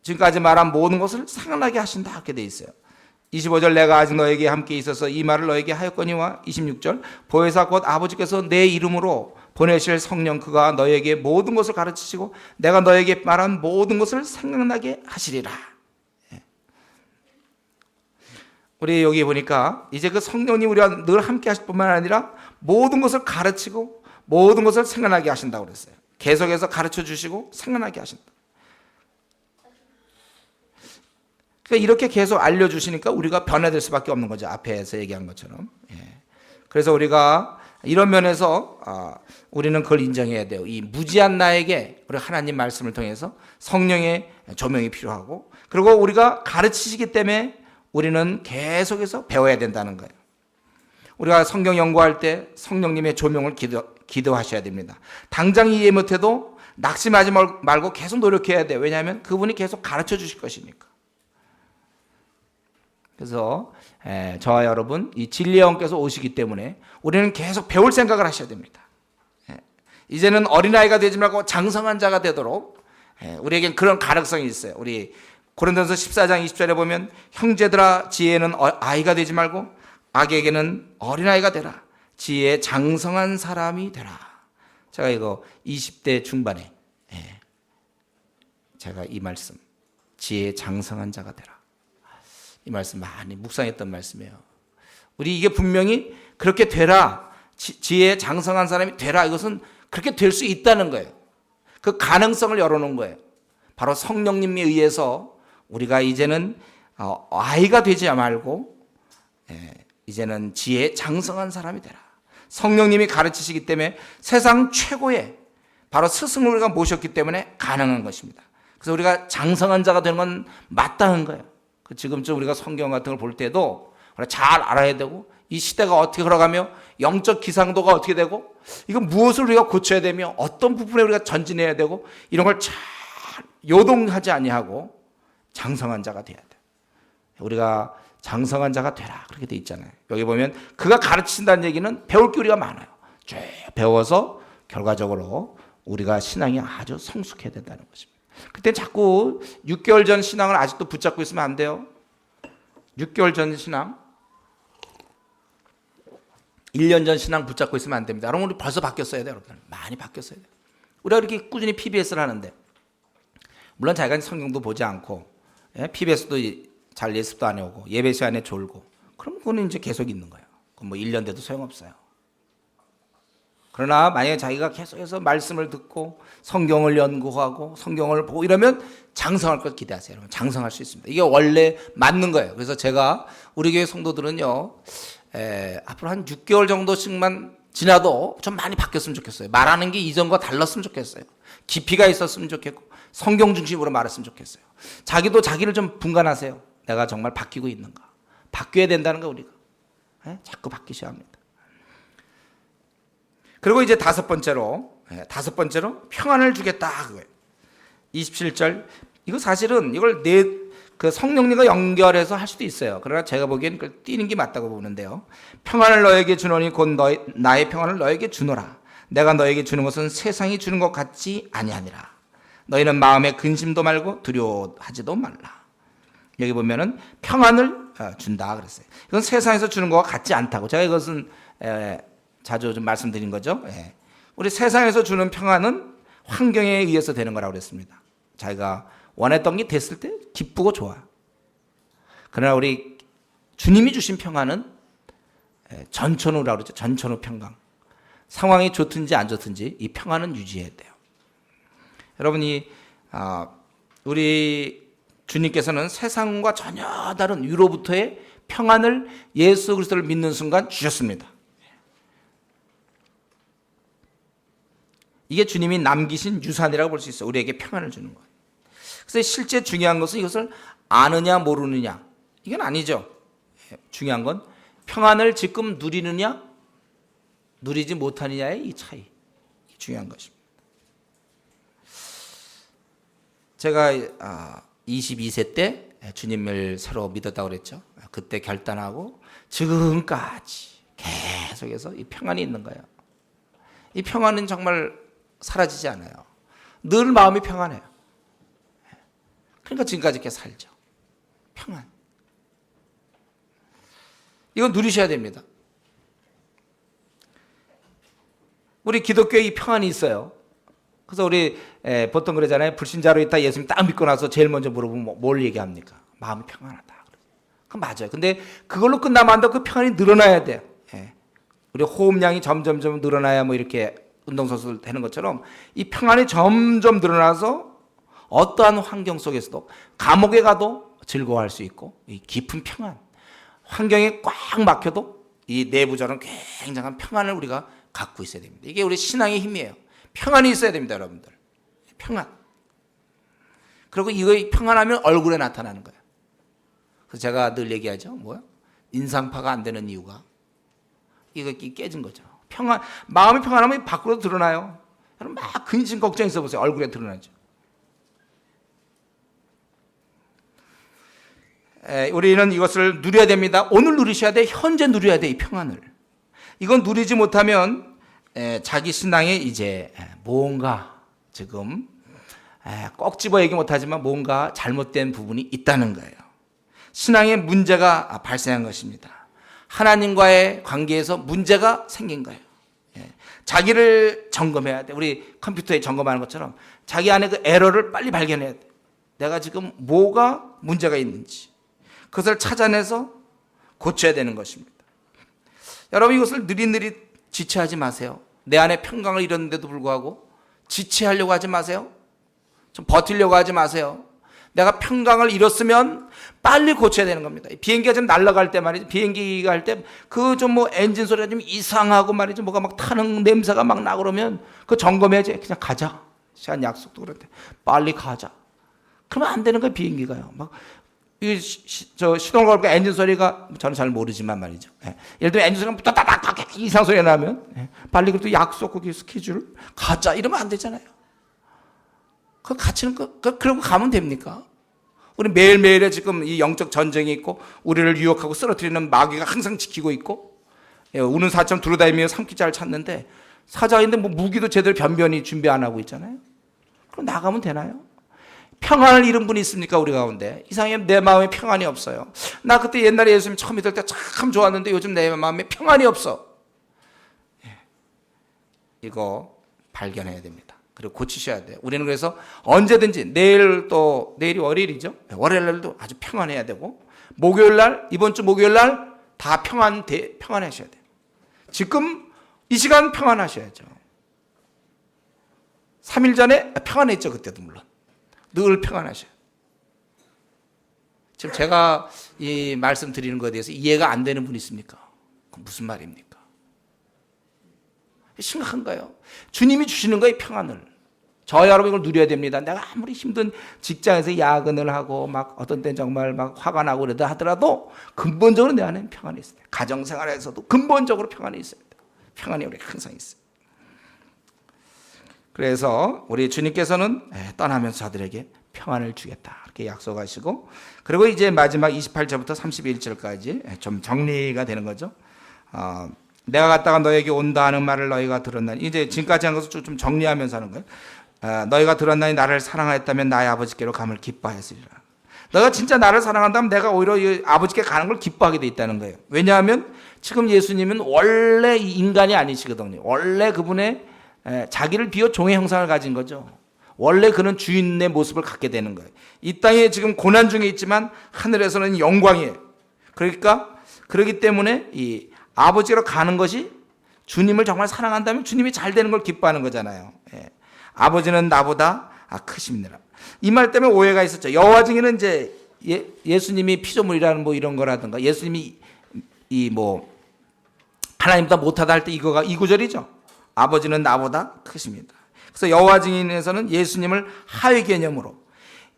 지금까지 말한 모든 것을 생각나게 하신다, 이렇게 돼 있어요. 25절 내가 아직 너에게 함께 있어서 이 말을 너에게 하였거니와 26절 보혜사 곧 아버지께서 내 이름으로 보내실 성령 그가 너에게 모든 것을 가르치시고 내가 너에게 말한 모든 것을 생각나게 하시리라. 우리 여기 보니까 이제 그 성령님 우리와 늘 함께 하실 뿐만 아니라 모든 것을 가르치고 모든 것을 생각나게 하신다고 그랬어요. 계속해서 가르쳐 주시고 생각나게 하신다. 그러니까 이렇게 계속 알려주시니까 우리가 변화될 수밖에 없는 거죠. 앞에서 얘기한 것처럼. 그래서 우리가 이런 면에서 우리는 그걸 인정해야 돼요. 이 무지한 나에게 우리 하나님 말씀을 통해서 성령의 조명이 필요하고, 그리고 우리가 가르치시기 때문에 우리는 계속해서 배워야 된다는 거예요. 우리가 성경 연구할 때 성령님의 조명을 기도하셔야 됩니다. 당장 이해 못해도 낙심하지 말고 계속 노력해야 돼요. 왜냐하면 그분이 계속 가르쳐 주실 것이니까. 그래서 저와 여러분 이 진리의 영께서 오시기 때문에 우리는 계속 배울 생각을 하셔야 됩니다. 이제는 어린아이가 되지 말고 장성한 자가 되도록 우리에겐 그런 가능성이 있어요. 우리 고린도전서 14장 20절에 보면 형제들아 지혜는 아이가 되지 말고 악에게는 어린아이가 되라. 지혜에 장성한 사람이 되라. 제가 이거 20대 중반에 제가 이 말씀 지혜에 장성한 자가 되라. 이 말씀 많이 묵상했던 말씀이에요. 우리 이게 분명히 그렇게 되라. 지혜에 장성한 사람이 되라. 이것은 그렇게 될 수 있다는 거예요. 그 가능성을 열어놓은 거예요. 바로 성령님에 의해서 우리가 이제는 아이가 되지 말고 이제는 지혜에 장성한 사람이 되라. 성령님이 가르치시기 때문에 세상 최고의 바로 스승을 우리가 모셨기 때문에 가능한 것입니다. 그래서 우리가 장성한 자가 되는 건 마땅한 거예요. 지금쯤 우리가 성경 같은 걸 볼 때도 잘 알아야 되고 이 시대가 어떻게 흘러가며 영적 기상도가 어떻게 되고 이거 무엇을 우리가 고쳐야 되며 어떤 부분에 우리가 전진해야 되고 이런 걸 잘 요동하지 아니하고 장성한 자가 돼야 돼. 우리가 장성한 자가 되라 그렇게 돼 있잖아요. 여기 보면 그가 가르친다는 얘기는 배울 게 우리가 많아요. 쭉 배워서 결과적으로 우리가 신앙이 아주 성숙해야 된다는 것입니다. 그때 자꾸 6개월 전 신앙을 아직도 붙잡고 있으면 안 돼요. 6개월 전 신앙 1년 전 신앙 붙잡고 있으면 안 됩니다. 여러분 우리 벌써 바뀌었어야 돼요. 여러분 많이 바뀌었어야 돼요. 우리가 이렇게 꾸준히 PBS를 하는데 물론 자기가 성경도 보지 않고 PBS도 잘 예습도 안 해오고 예배 시간에 졸고 그럼 그거는 이제 계속 있는 거예요. 그럼 뭐 1년 돼도 소용없어요. 그러나 만약에 자기가 계속해서 말씀을 듣고 성경을 연구하고 성경을 보고 이러면 장성할 것 기대하세요. 여러분 장성할 수 있습니다. 이게 원래 맞는 거예요. 그래서 제가 우리 교회 성도들은요 앞으로 한 6개월 정도씩만 지나도 좀 많이 바뀌었으면 좋겠어요. 말하는 게 이전과 달랐으면 좋겠어요. 깊이가 있었으면 좋겠고 성경 중심으로 말했으면 좋겠어요. 자기도 자기를 좀 분간하세요. 내가 정말 바뀌고 있는가. 바뀌어야 된다는 거 우리가. 자꾸 바뀌셔야 합니다. 그리고 이제 다섯 번째로 평안을 주겠다 그거예요. 27절 이거 사실은 이걸 그 성령님과 연결해서 할 수도 있어요. 그러나 제가 보기엔 그걸 띄는 게 맞다고 보는데요. 평안을 너에게 주노니 곧 나의 평안을 너에게 주노라. 내가 너에게 주는 것은 세상이 주는 것 같지 아니하니라. 너희는 마음에 근심도 말고 두려워하지도 말라. 여기 보면은 평안을 준다 그랬어요. 이건 세상에서 주는 것과 같지 않다고. 제가 이것은 자주 좀 말씀드린 거죠. 우리 세상에서 주는 평안은 환경에 의해서 되는 거라고 그랬습니다. 자기가 원했던 게 됐을 때 기쁘고 좋아. 그러나 우리 주님이 주신 평안은 전천후라고 그러죠. 전천후 평강. 상황이 좋든지 안 좋든지 이 평안은 유지해야 돼요. 여러분이 우리 주님께서는 세상과 전혀 다른 위로부터의 평안을 예수 그리스도를 믿는 순간 주셨습니다. 이게 주님이 남기신 유산이라고 볼 수 있어요. 우리에게 평안을 주는 것. 그래서 실제 중요한 것은 이것을 아느냐 모르느냐 이건 아니죠. 중요한 건 평안을 지금 누리느냐 누리지 못하느냐의 이 차이. 중요한 것입니다. 제가 22세 때 주님을 새로 믿었다고 그랬죠. 그때 결단하고 지금까지 계속해서 이 평안이 있는 거예요. 이 평안은 정말 사라지지 않아요. 늘 마음이 평안해요. 그러니까 지금까지 이렇게 살죠. 평안. 이건 누리셔야 됩니다. 우리 기독교에 이 평안이 있어요. 그래서 우리 보통 그러잖아요. 불신자로 있다 예수님 딱 믿고 나서 제일 먼저 물어보면 뭘 얘기합니까? 마음이 평안하다. 그건 맞아요. 근데 그걸로 끝나면 안 돼. 그 평안이 늘어나야 돼요. 우리 호흡량이 점점 늘어나야 뭐 이렇게 운동선수 되는 것처럼 이 평안이 점점 늘어나서 어떠한 환경 속에서도 감옥에 가도 즐거워할 수 있고 이 깊은 평안. 환경이 꽉 막혀도 이 내부적으로 굉장한 평안을 우리가 갖고 있어야 됩니다. 이게 우리 신앙의 힘이에요. 평안이 있어야 됩니다, 여러분들. 평안. 그리고 이거 평안하면 얼굴에 나타나는 거예요. 그래서 제가 늘 얘기하죠. 뭐야? 인상파가 안 되는 이유가 이거 깨진 거죠. 평안, 마음이 평안하면 밖으로 드러나요. 여러분 막 근심 걱정 있어 보세요. 얼굴에 드러나죠. 우리는 이것을 누려야 됩니다. 오늘 누리셔야 돼. 현재 누려야 돼. 이 평안을. 이건 누리지 못하면 자기 신앙에 이제 뭔가 지금 꼭 집어 얘기 못하지만 뭔가 잘못된 부분이 있다는 거예요. 신앙에 문제가 발생한 것입니다. 하나님과의 관계에서 문제가 생긴 거예요. 자기를 점검해야 돼. 우리 컴퓨터에 점검하는 것처럼 자기 안에 그 에러를 빨리 발견해야 돼. 내가 지금 뭐가 문제가 있는지 그것을 찾아내서 고쳐야 되는 것입니다. 여러분, 이것을 느릿느릿 지체하지 마세요. 내 안에 평강을 잃었는데도 불구하고 지체하려고 하지 마세요. 좀 버티려고 하지 마세요. 내가 평강을 잃었으면 빨리 고쳐야 되는 겁니다. 비행기가 좀 날아갈 때 말이죠. 비행기가 할 때 그 좀 뭐 엔진 소리가 좀 이상하고 말이죠. 뭐가 막 타는 냄새가 막 나고 그러면 그 점검해야지. 그냥 가자. 시간 약속도 그런데 빨리 가자. 그러면 안 되는 거예요. 비행기가요. 막 시동을 걸고 엔진 소리가 저는 잘 모르지만 말이죠. 예를 들면 엔진 소리가 따다닥 이상 소리가 나면 빨리 그래도 약속 거기 스케줄 가자 이러면 안 되잖아요. 그 가치는 그러고 가면 됩니까? 우리 매일매일에 지금 이 영적 전쟁이 있고 우리를 유혹하고 쓰러뜨리는 마귀가 항상 지키고 있고 우는 사처럼 두루다니며 삼키자를 찾는데 사자인데 뭐 무기도 제대로 변변히 준비 안 하고 있잖아요. 그럼 나가면 되나요? 평안을 잃은 분이 있습니까? 우리 가운데 이상하게 내 마음에 평안이 없어요. 나 그때 옛날에 예수님 처음 믿을 때 참 좋았는데 요즘 내 마음에 평안이 없어. 이거 발견해야 됩니다. 그리고 고치셔야 돼요. 우리는 그래서 언제든지 내일이 월요일이죠. 월요일 날도 아주 평안해야 되고 목요일 날, 이번 주 목요일 날 다 평안하셔야 돼요. 지금 이 시간 평안하셔야죠. 3일 전에 평안했죠. 그때도 물론. 늘 평안하셔요. 지금 제가 이 말씀 드리는 것에 대해서 이해가 안 되는 분 있습니까? 그건 무슨 말입니까? 심각한 거예요. 주님이 주시는 거예요, 평안을. 저 여러분 이걸 누려야 됩니다. 내가 아무리 힘든 직장에서 야근을 하고 막 어떤 때는 정말 막 화가 나고 그러다 하더라도 근본적으로 내 안에는 평안이 있어요. 가정생활에서도 근본적으로 평안이 있어요. 평안이 우리가 항상 있어요. 그래서 우리 주님께서는 떠나면서 저들에게 평안을 주겠다 이렇게 약속하시고 그리고 이제 마지막 28절부터 31절까지 좀 정리가 되는 거죠. 내가 갔다가 너에게 온다 하는 말을 너희가 들었나니 이제 지금까지 한 것을 좀 정리하면서 하는 거예요. 너희가 들었나니 나를 사랑하였다면 나의 아버지께로 감을 기뻐하였으리라. 너가 진짜 나를 사랑한다면 내가 오히려 아버지께 가는 걸 기뻐하게 돼 있다는 거예요. 왜냐하면 지금 예수님은 원래 인간이 아니시거든요. 원래 그분의 자기를 비워 종의 형상을 가진 거죠. 원래 그는 주인의 모습을 갖게 되는 거예요. 이 땅에 지금 고난 중에 있지만 하늘에서는 영광이에요. 그러니까 그렇기 때문에 이 아버지로 가는 것이 주님을 정말 사랑한다면 주님이 잘 되는 걸 기뻐하는 거잖아요. 아버지는 나보다 크십니다. 이 말 때문에 오해가 있었죠. 여호와 증인은 이제 예수님이 피조물이라는 뭐 이런 거라든가 예수님이 이 뭐 하나님보다 못하다 할 때 이 구절이죠. 아버지는 나보다 크십니다. 그래서 여호와 증인에서는 예수님을 하위 개념으로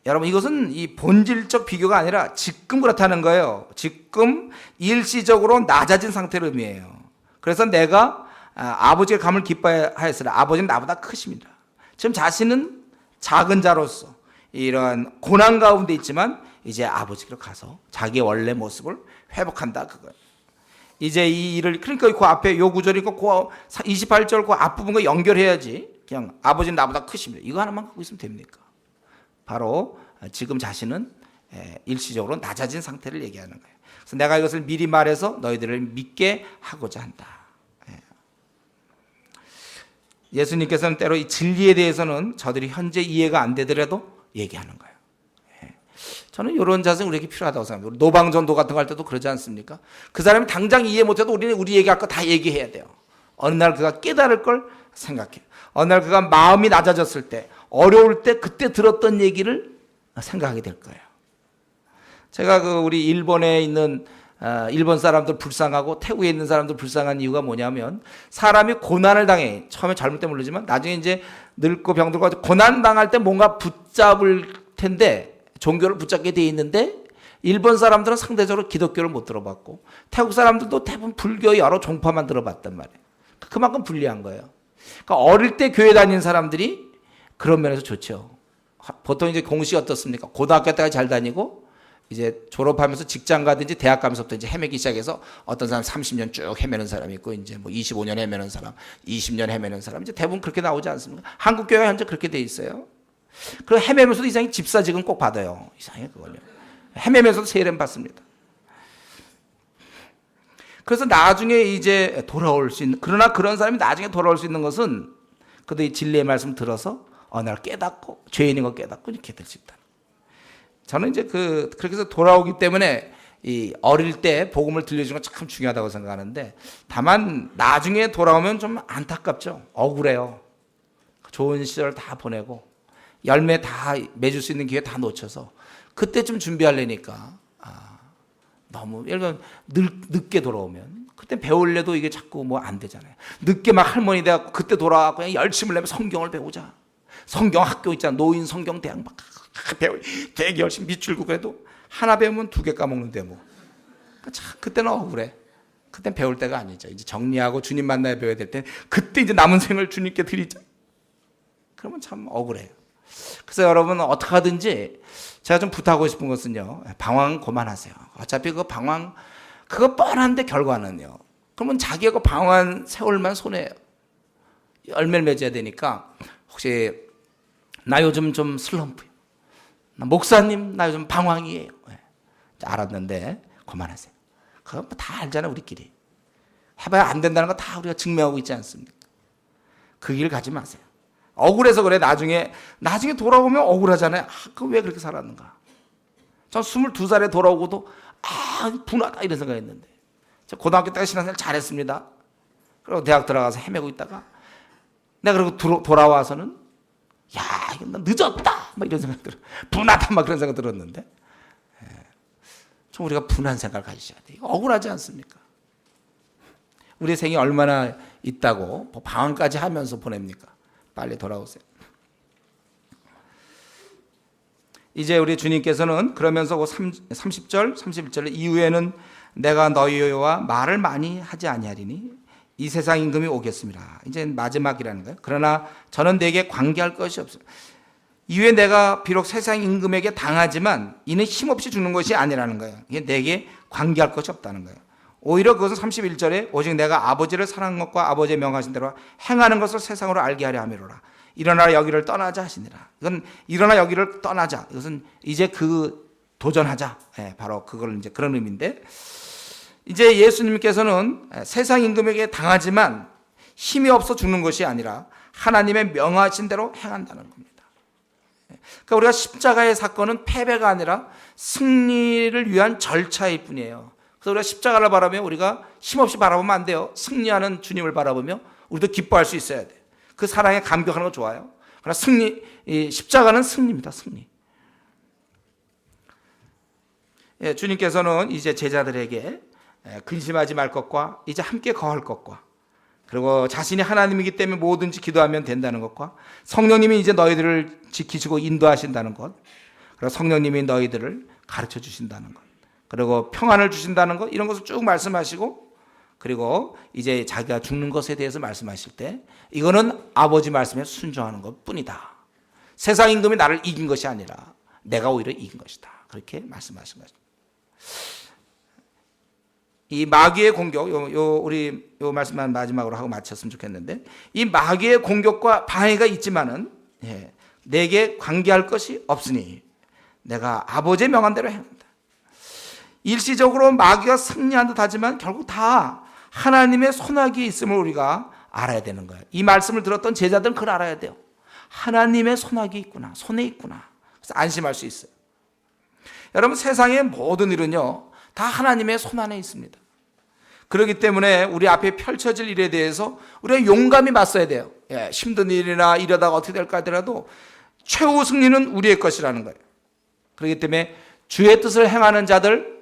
여러분 이것은 이 본질적 비교가 아니라 지금 그렇다는 거예요. 지금 일시적으로 낮아진 상태를 의미해요. 그래서 내가 아버지의 감을 기뻐하였으라. 아버지는 나보다 크십니다. 지금 자신은 작은 자로서 이런 고난 가운데 있지만 이제 아버지께로 가서 자기의 원래 모습을 회복한다 그거예요. 이제 이 일을 그러니까 그 앞에 요 구절이고 그 28절 그 앞부분과 연결해야지. 그냥 아버지는 나보다 크십니다. 이거 하나만 갖고 있으면 됩니까? 바로 지금 자신은 일시적으로 낮아진 상태를 얘기하는 거예요. 그래서 내가 이것을 미리 말해서 너희들을 믿게 하고자 한다. 예수님께서는 때로 이 진리에 대해서는 저들이 현재 이해가 안 되더라도 얘기하는 거예요. 저는 이런 자세는 우리에게 필요하다고 생각합니다. 노방전도 같은 거 할 때도 그러지 않습니까? 그 사람이 당장 이해 못해도 우리는 우리 얘기할 거 다 얘기해야 돼요. 어느 날 그가 깨달을 걸 생각해요. 어느 날 그가 마음이 낮아졌을 때 어려울 때 그때 들었던 얘기를 생각하게 될 거예요. 제가 우리 일본에 있는 일본 사람들 불쌍하고 태국에 있는 사람들 불쌍한 이유가 뭐냐면 사람이 고난을 당해 처음에 잘못된 모르지만 나중에 이제 늙고 병들고 고난 당할 때 뭔가 붙잡을 텐데 종교를 붙잡게 돼 있는데 일본 사람들은 상대적으로 기독교를 못 들어봤고 태국 사람들도 대부분 불교 여러 종파만 들어봤단 말이에요. 그만큼 불리한 거예요. 그러니까 어릴 때 교회 다니는 사람들이 그런 면에서 좋죠. 보통 이제 공식이 어떻습니까? 고등학교 때까지 잘 다니고 이제 졸업하면서 직장 가든지 대학 가면서부터 이제 헤매기 시작해서 어떤 사람 30년 쭉 헤매는 사람이 있고 이제 뭐 25년 헤매는 사람, 20년 헤매는 사람 이제 대부분 그렇게 나오지 않습니까? 한국 교회가 현재 그렇게 돼 있어요. 그리고 헤매면서도 이상하게 집사직은 꼭 받아요. 이상해 그걸요. 헤매면서도 세례는 받습니다. 그래서 나중에 이제 돌아올 수 있는, 그러나 그런 사람이 나중에 돌아올 수 있는 것은 그들이 진리의 말씀 들어서 날 깨닫고 죄인인 거 깨닫고 이렇게 될 수 있다. 저는 이제 그렇게 해서 돌아오기 때문에 이 어릴 때 복음을 들려주는 건 참 중요하다고 생각하는데, 다만 나중에 돌아오면 좀 안타깝죠. 억울해요. 좋은 시절 다 보내고 열매 다 맺을 수 있는 기회 다 놓쳐서 그때쯤 준비하려니까 너무 예를 들면 늦게 돌아오면 그때 배울래도 이게 자꾸 뭐 안 되잖아요. 늦게 막 할머니 돼갖고 그때 돌아와서 그냥 열심을 내면 성경을 배우자. 성경 학교 있잖아. 노인 성경 대학 막 배우 되게 열심히 밑줄고 그래도 하나 배우면 2개 까먹는데 뭐. 참 그때는 억울해. 그땐 배울 때가 아니죠. 이제 정리하고 주님 만나야 배워야 될 때 그때 이제 남은 생을 주님께 드리자. 그러면 참 억울해요. 그래서 여러분 어떻게 하든지 제가 좀 부탁하고 싶은 것은요, 방황 그만하세요. 어차피 그 방황 그거 뻔한데 결과는요. 그러면 자기가 그 방황한 세월만 손해요. 열매를 맺어야 되니까 혹시 나 요즘 좀 슬럼프요. 목사님 나 요즘 방황이에요. 알았는데 그만하세요. 그건 뭐 다 알잖아요 우리끼리. 해봐야 안 된다는 거 다 우리가 증명하고 있지 않습니까? 그 길 가지 마세요. 억울해서 그래. 나중에 돌아오면 억울하잖아요. 그 왜 그렇게 살았는가? 전 22살에 돌아오고도 분하다 이런 생각했는데, 고등학교 때 신앙생활 잘했습니다. 그리고 대학 들어가서 헤매고 있다가 내가 그리고 돌아와서는 야 이거 늦었다 막 이런 생각 들어. 분하다 막 그런 생각 들었는데, 좀 우리가 분한 생각을 가지셔야 돼요. 이거 억울하지 않습니까? 우리 생이 얼마나 있다고 방황까지 하면서 보냅니까? 빨리 돌아오세요. 이제 우리 주님께서는 그러면서 30절, 31절 이후에는 내가 너희와 말을 많이 하지 아니하리니 이 세상 임금이 오겠습니다. 이제 마지막이라는 거예요. 그러나 저는 내게 관계할 것이 없어요. 이후에 내가 비록 세상 임금에게 당하지만 이는 힘없이 죽는 것이 아니라는 거예요. 이게 내게 관계할 것이 없다는 거예요. 오히려 그것은 31절에 오직 내가 아버지를 사랑한 것과 아버지의 명하신 대로 행하는 것을 세상으로 알게 하려 함이로라. 일어나 여기를 떠나자 하시니라. 이건 일어나 여기를 떠나자. 이것은 이제 그 도전하자. 바로 그걸 이제 그런 의미인데, 이제 예수님께서는 세상 임금에게 당하지만 힘이 없어 죽는 것이 아니라 하나님의 명하신 대로 행한다는 겁니다. 그러니까 우리가 십자가의 사건은 패배가 아니라 승리를 위한 절차일 뿐이에요. 그래서 우리가 십자가를 바라보면 우리가 힘없이 바라보면 안 돼요. 승리하는 주님을 바라보며 우리도 기뻐할 수 있어야 돼요. 그 사랑에 감격하는 거 좋아요. 그러나 십자가는 승리입니다. 승리. 주님께서는 이제 제자들에게 근심하지 말 것과 이제 함께 거할 것과 그리고 자신이 하나님이기 때문에 뭐든지 기도하면 된다는 것과 성령님이 이제 너희들을 지키시고 인도하신다는 것, 그리고 성령님이 너희들을 가르쳐 주신다는 것, 그리고 평안을 주신다는 것, 이런 것을 쭉 말씀하시고, 그리고 이제 자기가 죽는 것에 대해서 말씀하실 때 이거는 아버지 말씀에 순종하는 것 뿐이다. 세상 임금이 나를 이긴 것이 아니라 내가 오히려 이긴 것이다. 그렇게 말씀하신 것입니다. 이 마귀의 공격, 우리 요 말씀만 마지막으로 하고 마쳤으면 좋겠는데, 이 마귀의 공격과 방해가 있지만은 내게 관계할 것이 없으니 내가 아버지의 명한 대로 행한다. 일시적으로 마귀가 승리한 듯 하지만 결국 다 하나님의 손아귀에 있음을 우리가 알아야 되는 거예요. 이 말씀을 들었던 제자들은 그걸 알아야 돼요. 하나님의 손아귀 있구나, 손에 있구나. 그래서 안심할 수 있어요. 여러분, 세상의 모든 일은요 다 하나님의 손 안에 있습니다. 그렇기 때문에 우리 앞에 펼쳐질 일에 대해서 우리가 용감히 맞서야 돼요. 힘든 일이나 이러다가 어떻게 될까 하더라도 최후 승리는 우리의 것이라는 거예요. 그렇기 때문에 주의 뜻을 행하는 자들,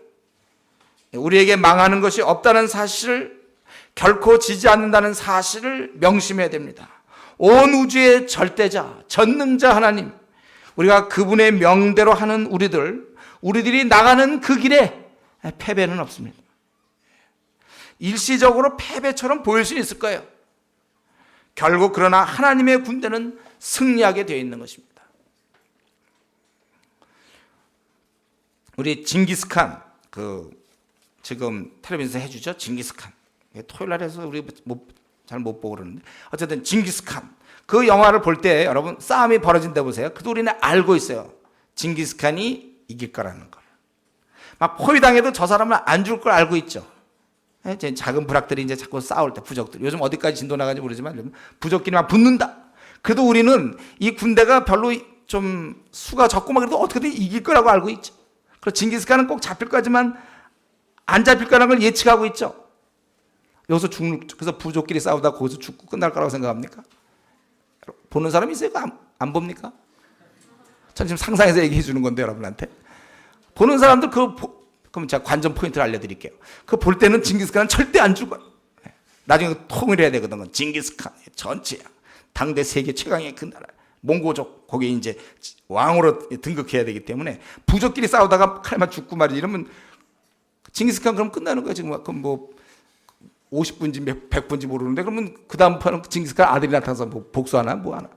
우리에게 망하는 것이 없다는 사실을, 결코 지지 않는다는 사실을 명심해야 됩니다. 온 우주의 절대자, 전능자 하나님, 우리가 그분의 명대로 하는 우리들이 나가는 그 길에 패배는 없습니다. 일시적으로 패배처럼 보일 수 있을 거예요. 결국 그러나 하나님의 군대는 승리하게 되어 있는 것입니다. 우리 징기스칸, 지금 텔레비전에서 해주죠. 징기스칸. 토요일 날 해서 우리 잘 못 보고 그러는데, 어쨌든 징기스칸. 그 영화를 볼 때 여러분 싸움이 벌어진다 보세요. 그래도 우리는 알고 있어요. 징기스칸이 이길 거라는 걸. 막 포위당해도 저 사람은 안 줄 걸 알고 있죠. 작은 부락들이 이제 자꾸 싸울 때 부족들, 요즘 어디까지 진도 나가는지 모르지만 부족끼리 막 붙는다. 그래도 우리는 이 군대가 별로 좀 수가 적고 막 그래도 어떻게든 이길 거라고 알고 있죠. 그리고 징기스칸은 꼭 잡힐 거지만 안 잡힐 거라는 걸 예측하고 있죠. 여기서 그래서 부족끼리 싸우다 거기서 죽고 끝날 거라고 생각합니까? 보는 사람이 있어요? 안 봅니까? 전 지금 상상해서 얘기해 주는 건데 여러분한테. 보는 사람들 그럼 제가 관전 포인트를 알려드릴게요. 그 볼 때는 징기스칸은 절대 안 죽어요. 나중에 통일해야 되거든. 징기스칸 전체야. 당대 세계 최강의 그 나라. 몽고족 거기에 이제 왕으로 등극해야 되기 때문에 부족끼리 싸우다가 칼만 죽고 말이지 이러면 징기스칸 그럼 끝나는 거야. 지금 그럼 뭐 50분인지 100분인지 모르는데 그러면 그 다음 판은 징기스칸 아들이 나타나서 뭐 복수하나 뭐 하나.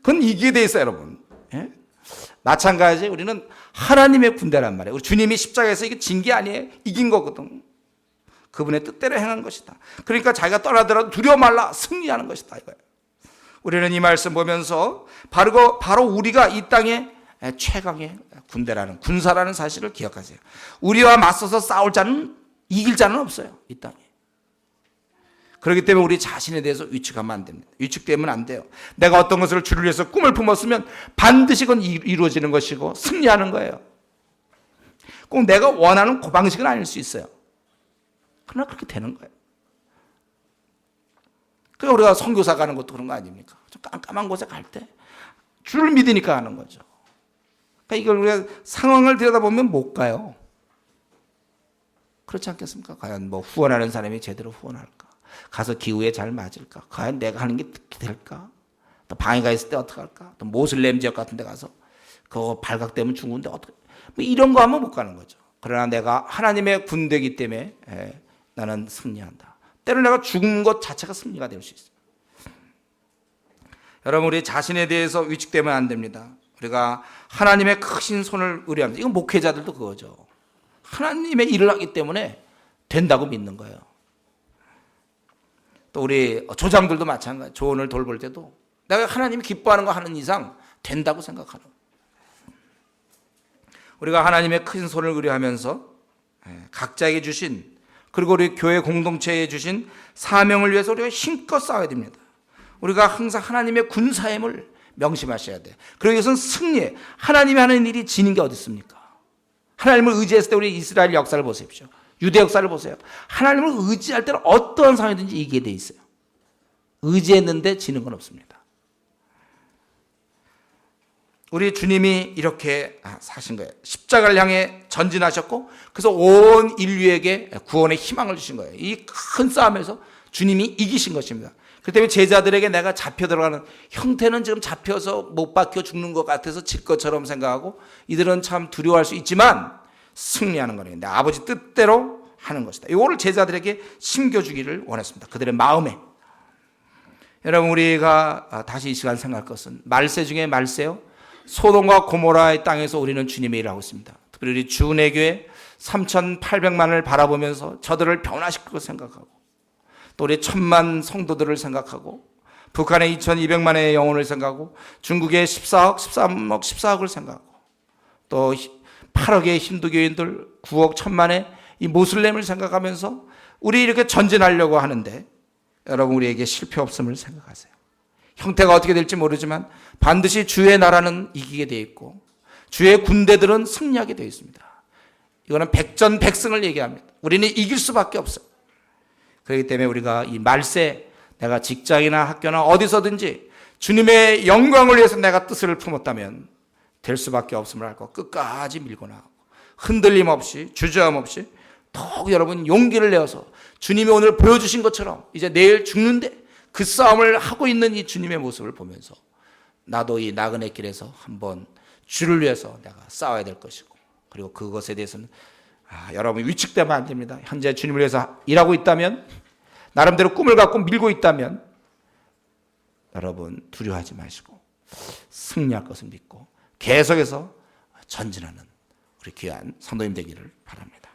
그건 이기게 돼 있어요, 여러분. 예? 마찬가지 우리는 하나님의 군대란 말이에요. 우리 주님이 십자가에서 이게 진 게 아니에요. 이긴 거거든. 그분의 뜻대로 행한 것이다. 그러니까 자기가 떠나더라도 두려워 말라 승리하는 것이다 이거예요. 우리는 이 말씀 보면서 바로 우리가 이 땅의 최강의 군대라는 군사라는 사실을 기억하세요. 우리와 맞서서 싸울 자는 이길 자는 없어요. 이 땅에. 그렇기 때문에 우리 자신에 대해서 위축하면 안 됩니다. 위축되면 안 돼요. 내가 어떤 것을 주를 위해서 꿈을 품었으면 반드시 그건 이루어지는 것이고 승리하는 거예요. 꼭 내가 원하는 그 방식은 아닐 수 있어요. 그러나 그렇게 되는 거예요. 그러니까 우리가 선교사 가는 것도 그런 거 아닙니까? 좀 깜깜한 곳에 갈 때 주를 믿으니까 가는 거죠. 그러니까 이걸 우리가 상황을 들여다보면 못 가요. 그렇지 않겠습니까? 과연 뭐 후원하는 사람이 제대로 후원할까? 가서 기후에 잘 맞을까? 과연 내가 하는 게 될까? 또 방해가 있을 때 어떡할까? 또 모슬렘 지역 같은 데 가서 그거 발각되면 죽는데 어떻게? 뭐 이런 거 하면 못 가는 거죠. 그러나 내가 하나님의 군대이기 때문에 나는 승리한다. 때로 내가 죽은 것 자체가 승리가 될 수 있어요. 여러분 우리 자신에 대해서 위축되면 안 됩니다. 우리가 하나님의 크신 손을 의뢰합니다. 이건 목회자들도 그거죠. 하나님의 일을 하기 때문에 된다고 믿는 거예요. 또 우리 조장들도 마찬가지. 조언을 돌볼 때도 내가 하나님이 기뻐하는 거 하는 이상 된다고 생각하는 거예요. 우리가 하나님의 큰 손을 의뢰하면서 각자에게 주신 그리고 우리 교회 공동체에 주신 사명을 위해서 우리가 힘껏 싸워야 됩니다. 우리가 항상 하나님의 군사임을 명심하셔야 돼요. 그리고 이것은 승리예요. 하나님이 하는 일이 지는 게 어디 있습니까? 하나님을 의지했을 때 우리 이스라엘 역사를 보십시오. 유대 역사를 보세요. 하나님을 의지할 때는 어떠한 상황이든지 이기게 돼 있어요. 의지했는데 지는 건 없습니다. 우리 주님이 이렇게 사신 거예요. 십자가를 향해 전진하셨고 그래서 온 인류에게 구원의 희망을 주신 거예요. 이 큰 싸움에서 주님이 이기신 것입니다. 그렇기 때문에 제자들에게 내가 잡혀 들어가는 형태는 지금 잡혀서 못 박혀 죽는 것 같아서 질 것처럼 생각하고 이들은 참 두려워할 수 있지만 승리하는 거예요. 내 아버지 뜻대로 하는 것이다. 이거를 제자들에게 심겨주기를 원했습니다. 그들의 마음에. 여러분 우리가 다시 이 시간 생각할 것은 말세 중에 말세요. 소돔과 고모라의 땅에서 우리는 주님의 일을 하고 있습니다. 특별히 우리 주내교회 3,800만을 바라보면서 저들을 변화시킬 것 생각하고 또 우리 1,000만 성도들을 생각하고 북한의 2,200만의 영혼을 생각하고 중국의 14억, 13억, 14억을 생각하고 또 8억의 힌두교인들 9억 1,000만의 이 모슬렘을 생각하면서 우리 이렇게 전진하려고 하는데 여러분 우리에게 실패 없음을 생각하세요. 형태가 어떻게 될지 모르지만 반드시 주의 나라는 이기게 되어 있고 주의 군대들은 승리하게 되어 있습니다. 이거는 백전백승을 얘기합니다. 우리는 이길 수밖에 없어요. 그렇기 때문에 우리가 이 말세 내가 직장이나 학교나 어디서든지 주님의 영광을 위해서 내가 뜻을 품었다면 될 수밖에 없음을 알고 끝까지 밀고 나가고 흔들림 없이 주저함 없이 더욱 여러분 용기를 내어서 주님이 오늘 보여주신 것처럼 이제 내일 죽는데 그 싸움을 하고 있는 이 주님의 모습을 보면서 나도 이 나그네 길에서 한번 주를 위해서 내가 싸워야 될 것이고 그리고 그것에 대해서는 여러분이 위축되면 안 됩니다. 현재 주님을 위해서 일하고 있다면 나름대로 꿈을 갖고 밀고 있다면 여러분 두려워하지 마시고 승리할 것을 믿고 계속해서 전진하는 우리 귀한 성도님 되기를 바랍니다.